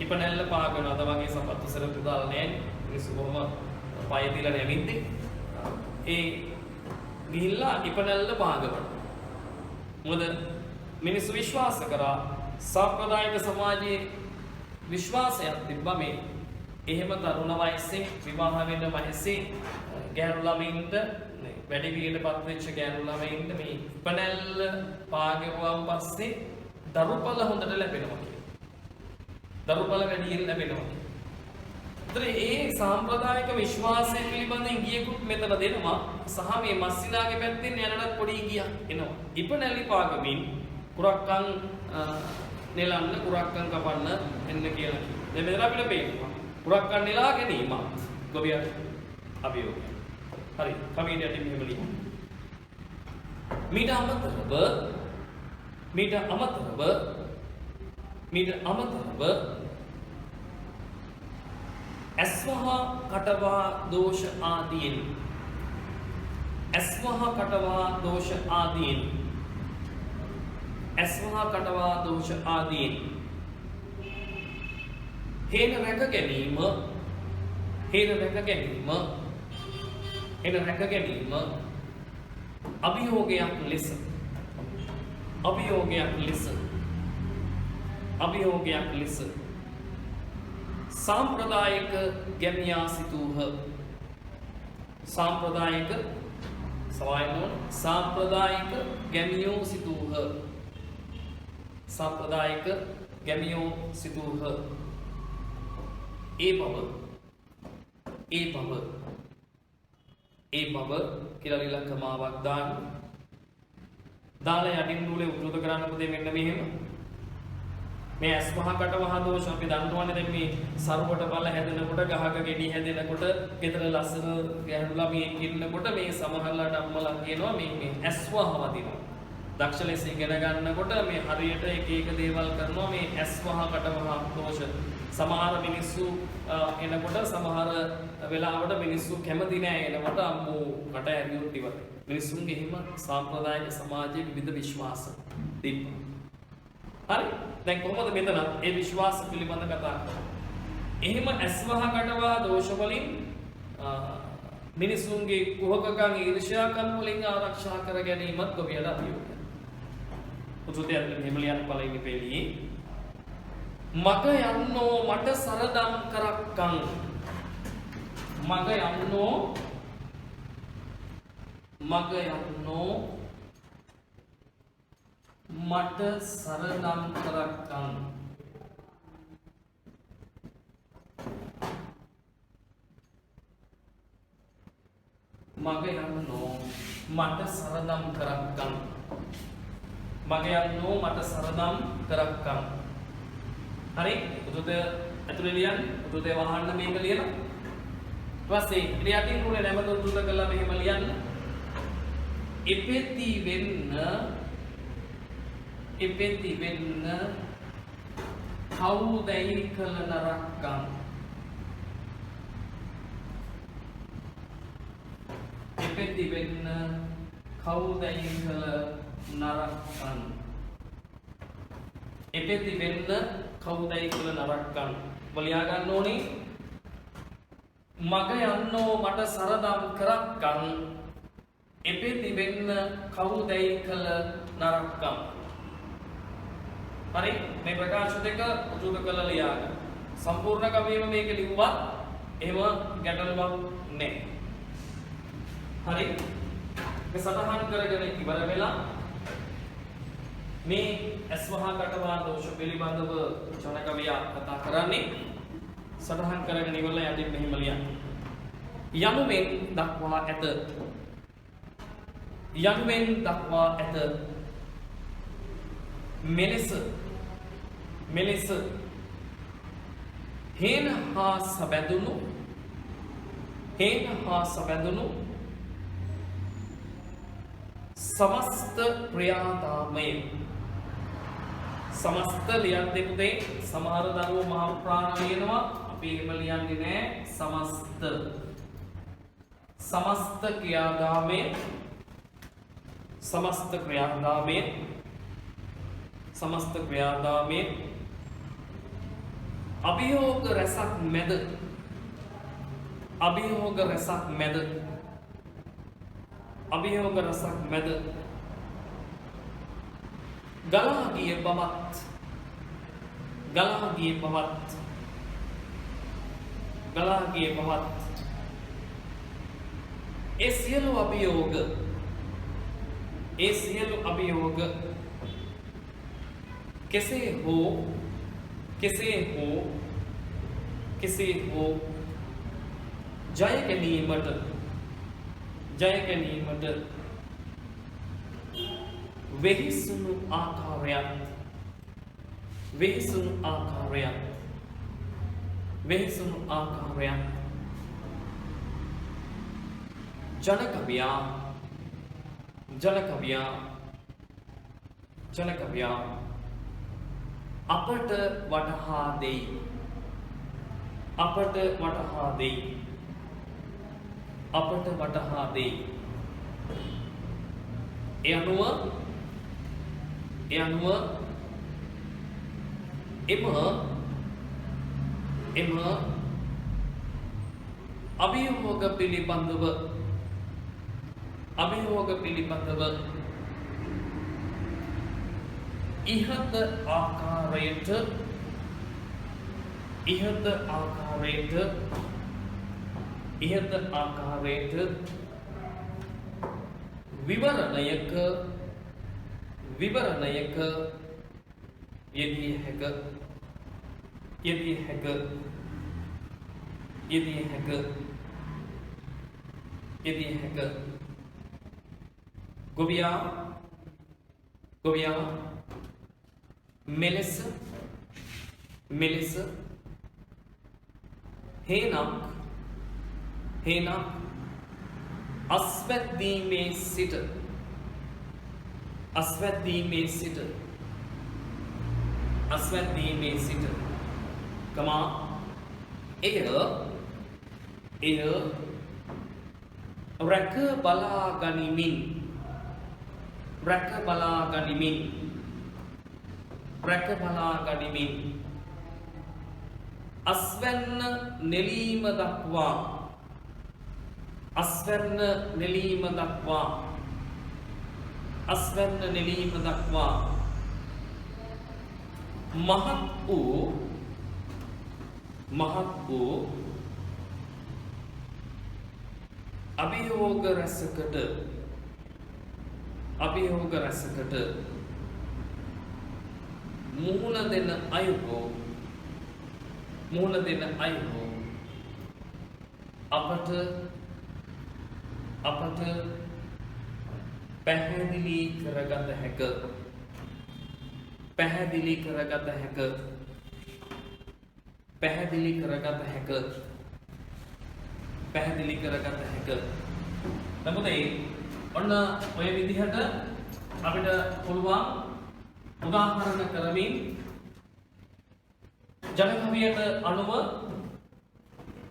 ඉපනැල්ල පාගනවා. අද වගේ සපත්තු සරප්පු දාලා නැහැ. මිනිස්සු කොහොම පය තියලා නැමින්නේ. ඒ ගිහිල්ලා ඉපනැල්ල පාගවනවා. මොකද මිනිස්සු විශ්වාස කරා සාම්ප්‍රදායික සමාජයේ විශ්වාසයක් තිබ්බා මේ එහෙම තරුණ වයසේ විවාහ වෙන වයසේ ගෑනු ළමයින්ට වැඩි වියටපත් වෙච්ච ගෑනු ළමයින්ට මේ ඉපනැල්ල පාගවුවාන් පස්සේ දරුපල හොඳට ලැබෙනවා කියලා. දරුපල වැඩියෙන් ලැබෙනවා. ඒතර ඒ සාම්ප්‍රදායික විශ්වාසය පිළිබඳ ඉඟියකුත් මෙතන දෙනවා. සහ මේ මස්සිනාගේ පැත්තෙන් යනටත් පොඩි ඉඟියක් එනවා. ඉපනැලි පාගමින් කුරක්කන් නෙලන්න කුරක්කන් කපන්න එන්න කියලා. දැන් මෙතන අපිට පේනවා කුරක්කන් නෙලා ගැනීම ගොවියට අභියෝගය. හරි. කමිටියට මෙහෙම ලියමු. මීට අමතරව ඇස්වහා කටවා දෝෂ ආදීන් හේන රැක ගැනීම අභියෝගයක් ලෙස සාම්ප්‍රදායික ගැමියා සිතූහ. සාම්ප්‍රදායික ගැමියෝ සිතූහ. ඒ බව කියලා ලිලක්කමාවක් දාලා යටින් නූලේ උද්දෘත කරන්න පුතේ මෙන්න මෙහෙම. මේ ඇස්වහ කටවහ දෝෂ අපි දන්නවනේ දැන් මේ සරුවට බල හැදෙනකොට ගහක ගෙඩි හැදෙනකොට ගෙදර ලස්සන ගැහණු ළමයි ඉන්නකොට මේ සමහරලාට අම්මලා කියනවා මේ ඇස්වහ වදිනවා. දක්ෂ ලෙස ඉගෙන ගන්නකොට මේ හරියට එක දේවල් කරනවා මේ ඇස්වහ කටවහ දෝෂ. සමහර මිනිස්සු එනකොට සමහර වෙලාවට මිනිස්සු කැමති නෑ එනකොට අම්මෝ කට ඇරියොත් ඉවරයි. මිනිස්සුන්ගේ හිම සාම්ප්‍රදායික සමාජයේ විවිධ විශ්වාස තිබ්බා. හරි දැන් කොහොමද මෙතන ඒ විශ්වාස පිළිබඳ කතා කරන්නේ? එහෙම ඇස්වහ කටවා දෝෂ වලින් මිනිසුන්ගේ කුහකකම් ඊර්ෂ්‍යාකම් වලින් ආරක්ෂා කර ගැනීමත් ගොවියට අභියෝගය. උතුතේ මෙහෙම ලියන්න පළවෙනි පෙළියේ මග යන්නෝ මට සරදම් කරක්කං මග යන්නෝ මට සරදම් කරක්කං මග යන්නෝ මට සරදම් කරක්කං හරි උතුත ඇතුලේ ලියන්න උතුතේ වහන්න මේක ලියලා ඊට පස්සේ ඉරියටින් උනේ නැමෙත උතුත කළා මෙහෙම ලියන්න ඉපෙති වෙන්න කවුදැයි කළ නරක්කම් ඉපෙති වෙන්න කවුදැයි කළ නරක්කම් ඉපෙති වෙන්න කවුදැයි කළ නරක්කම් බලියා ගන්න ඕනේ මග යන්නෝ මට සරදම් කරක්කම් ඉපෙති වෙන්න කවුදැයි කළ නරක්කම් හරි මේ ප්‍රකාශ දෙක උතුත කළා ලියාගන්න. සම්පූර්ණ කවියම මේක ලිව්වත් එහෙම ගැටලුවක් නැහැ. හරි මේ සටහන් කරගෙන ඉවර වෙලා මේ ඇස්වහ කටවා දෝෂ පිළිබඳව චන කවියා කතා කරන්නේ සටහන් කරගෙන ඉවරලා යටින් මෙහෙම ලියන්න. යනුවෙන් දක්වා ඇත මෙලෙස හේන හා සබැඳුණු සමස්ත ක්‍රියාදාමය සමස්ත ලියන්නේ පුතේ සමහර දරුවෝ මහ ප්‍රාණ ලියනවා අපි එහෙම ලියන්නේ නෑ සමස්ත ක්‍රියාදාමයේ අභියෝග රැසක් මැද ගලා ගිය බවත් ඒ සියලු අභියෝග කෙසේ හෝ ජය ගැනීමට වෙහිසුණු ආකාරයෙන් ආකාරයත් වෙහසුණු ආකාරයත් වෙහසුණු ආකාරයත් ජනකවියා අපට වටහා දෙයි. අපට වටහා දෙයි. අපට වටහා දෙයි. ඒ අනුව එම අභියෝග පිළිබඳව ඉහත ආකාරයට විවරණයක යෙදිය හැක. ගොවියා මෙලෙස හේනක් අස්වැද්දීමේ සිට කමා එය රැක බලා ගනිමින් අස්වැන්න නෙලීම දක්වා මහත් වූ අභියෝග රැසකට මුහුණ දෙන අයුරු අපට පැහැදිලි කරගත හැක. නමුත් ඔන්න ඔය විදිහට අපිට පුළුවන් උදාහරණ කරමින් ජනකවියට අනුව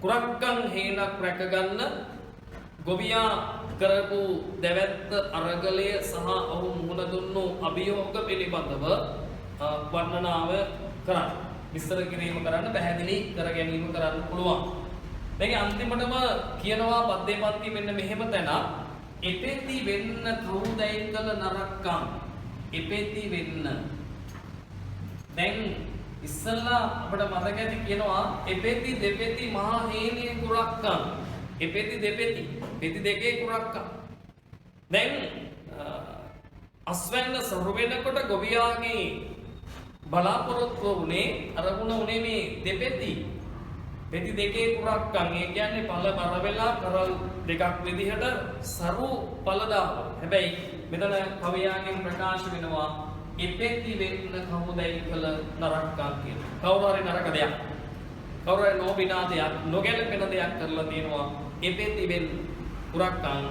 කුරක්කන් හේනක් රැකගන්න ගොවියා කරපු දැවැත්ත අරගලය සහ ඔහු මුහුණ දුන්නු අභියෝග පිළිබඳව වර්ණනාව කරන්න. විස්තර කිරීම කරන්න, පැහැදිලි කර ගැනීම කරන්න පුළුවන්. දැන් අන්තිමටම කියනවා පද්‍ය පන්ති මෙන්න මෙහෙම තැන එපෙති වෙන්න කවුදයි කළ නරක්කම්. එපෙති වෙන්න. දැන් ඉස්සල්ලා අපිට මතක ඇති කියනවා එපෙති දෙපෙති මහා හේනිය කුරක්කම්. එපෙති දෙපෙති පෙති දෙකේ කුරක්කම්. දැන් අස්වැන්න සරු වෙනකොට ගොවියාගේ බලාපොරොත්තුව උනේ අරමුණ උනේ මේ දෙපෙති පෙති දෙකේ කුරක්කම්. ඒ කියන්නේ පළ බර වෙලා කරල් දෙකක් විදිහට සරු පළදාව. හැබැයි මෙතන කවියාගෙන් ප්‍රකාශ වෙනවා එපෙති වෙන්න කවුදයි කළ නරක්කම් කියලා. කවුරු හරි නරක දෙයක්, කවුරු හරි නොබිනා දෙයක්, නොගැලපෙන දෙයක් කරලා තියෙනවා. එපෙති වෙන්න කුරක්කම්.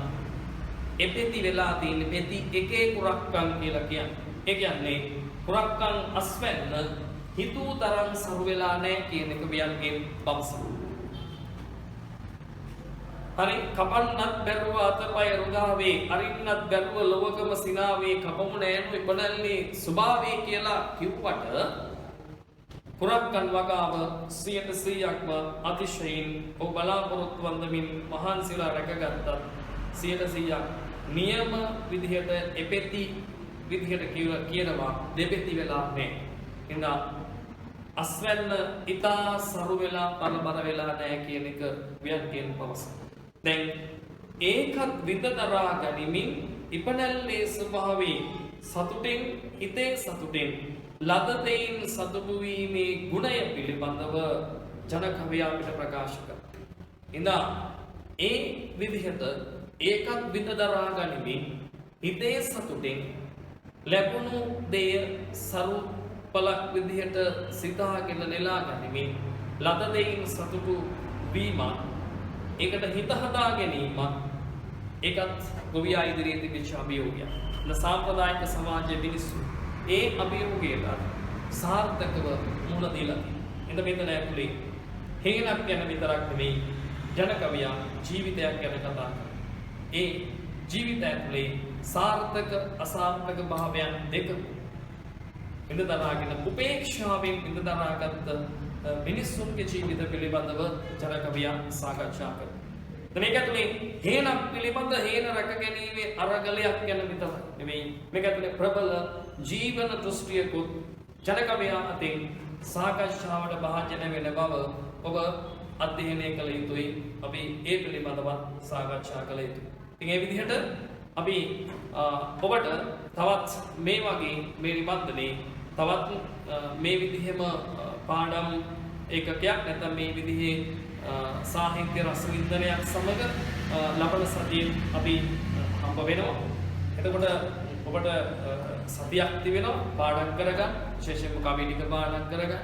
එපෙති වෙලා තියෙන පෙති එකේ කුරක්කම් කියලා කියන්නේ. ඒ කියන්නේ කුරක්කම් අස්වැන්න හිතූ තරම් සරු වෙලා නැහැ කියන එක වියන්ගෙන් පවසන. හරි කපන්නත් බැරුව අතපය රුදාවේ, අරින්නත් බැරුව ලොවකම සිනාවේ, කපමු නෑනු ඉපනල්ලේ ස්වභාවයේ කියලා කිව්වට කුරක්කන් වගාව 100%ක්ම අතිශයින් ඔබ බලාපොරොත්තු වන්දමින් මහන්සිලා රැකගත්තත් 100%ක් නියම විදිහට එපෙති විදිහට කියනවා දෙපෙති වෙලා නැහැ. එහෙනම් අස්වැන්න ඉතා සරු වෙලා පරබර වෙලා නැහැ කියන එක ව්‍යංගයෙන් පවසන. දැන් ඒකත් විදතරා ගනිමින් ඉපනැල්ලේ ස්වභාවයේ සතුටින් හිතේ සතුටින් ලද දෙයින් සතුටු වීමේ ගුණය පිළිබඳව ජනකවියා අපිට ප්‍රකාශ කරනවා. ඉඳා ඒ විදිහට ඒකත් විදතරා ගනිමින් හිතේ සතුටින් ලැබුණු දෙය සරු පලක් විදිහට සිතාගෙන නෙලා ගනිමින් ලද දෙයින් සතුටු වීමත් ඒකට හිත හදා ගැනීමත් ඒකත් ගොවියා ඉදිරියේ තිබිච්ච අභියෝගයක්. සාම්ප්‍රදායික සමාජයේ මිනිස්සු ඒ අභියෝගයට සාර්ථකව මුහුණ දීලා තියෙනවා. එතන මෙතන ඇතුලේ හේනක් ගැන විතරක් නෙමෙයි ජන කවියා ජීවිතයක් ගැන කතා කරනවා. ඒ ජීවිතය ඇතුලේ සාර්ථක අසාර්ථක භාවයන් දෙක ඉඳ දරාගෙන උපේක්ෂාවෙන් ඉඳ දරාගත්ත මිනිස්සුන්ගේ ජීවිත පිළිබඳව ජන කවියා සාකච්ඡා කරනවා. මේක ඇතුලේ හේනක් පිළිබඳ හේන රැක ගැනීමේ අරගලයක් ගැන විතරක් නෙමෙයි මේක ඇතුලේ ප්‍රබල ජීවන දෘෂ්ටියකුත් ජන කවියා අතින් සාකච්ඡාවට භාජන වෙන බව ඔබ අධ්‍යයනය කළ යුතුයි. අපි ඒ පිළිබඳව සාකච්ඡා කළ යුතුයි. ඉතින් ඒ විදිහට අපි ඔබට තවත් මේ වගේ මේ නිබන්ධනේ තවත් මේ විදිහෙම පාඩම් ඒකකයක් නැත්නම් මේ විදිහේ සාහිත්‍ය රසවින්දනයක් සමග ලබන සතියේ අපි හම්බ වෙනවා. එතකොට ඔබට සතියක් තිබෙනවා පාඩම් කරගන්න, විශේෂයෙන්ම කවි ටික පාඩම් කරගන්න,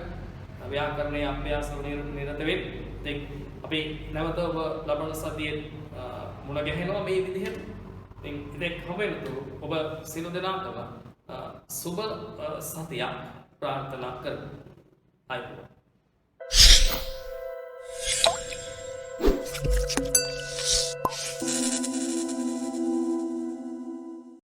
ව්‍යාකරණයේ අභ්‍යාස නිරත වෙන්න. ඉතින් අපි නැවත ඔබ ලබන සතියේ මුණ ගැහෙනවා මේ විදිහට. ඉතින් ඉතින් හැමවෙලතුරු ඔබ සිනු දෙනාටම සුබ සතියක් ප්‍රාර්ථනා කරමු. අයිබෝවන්.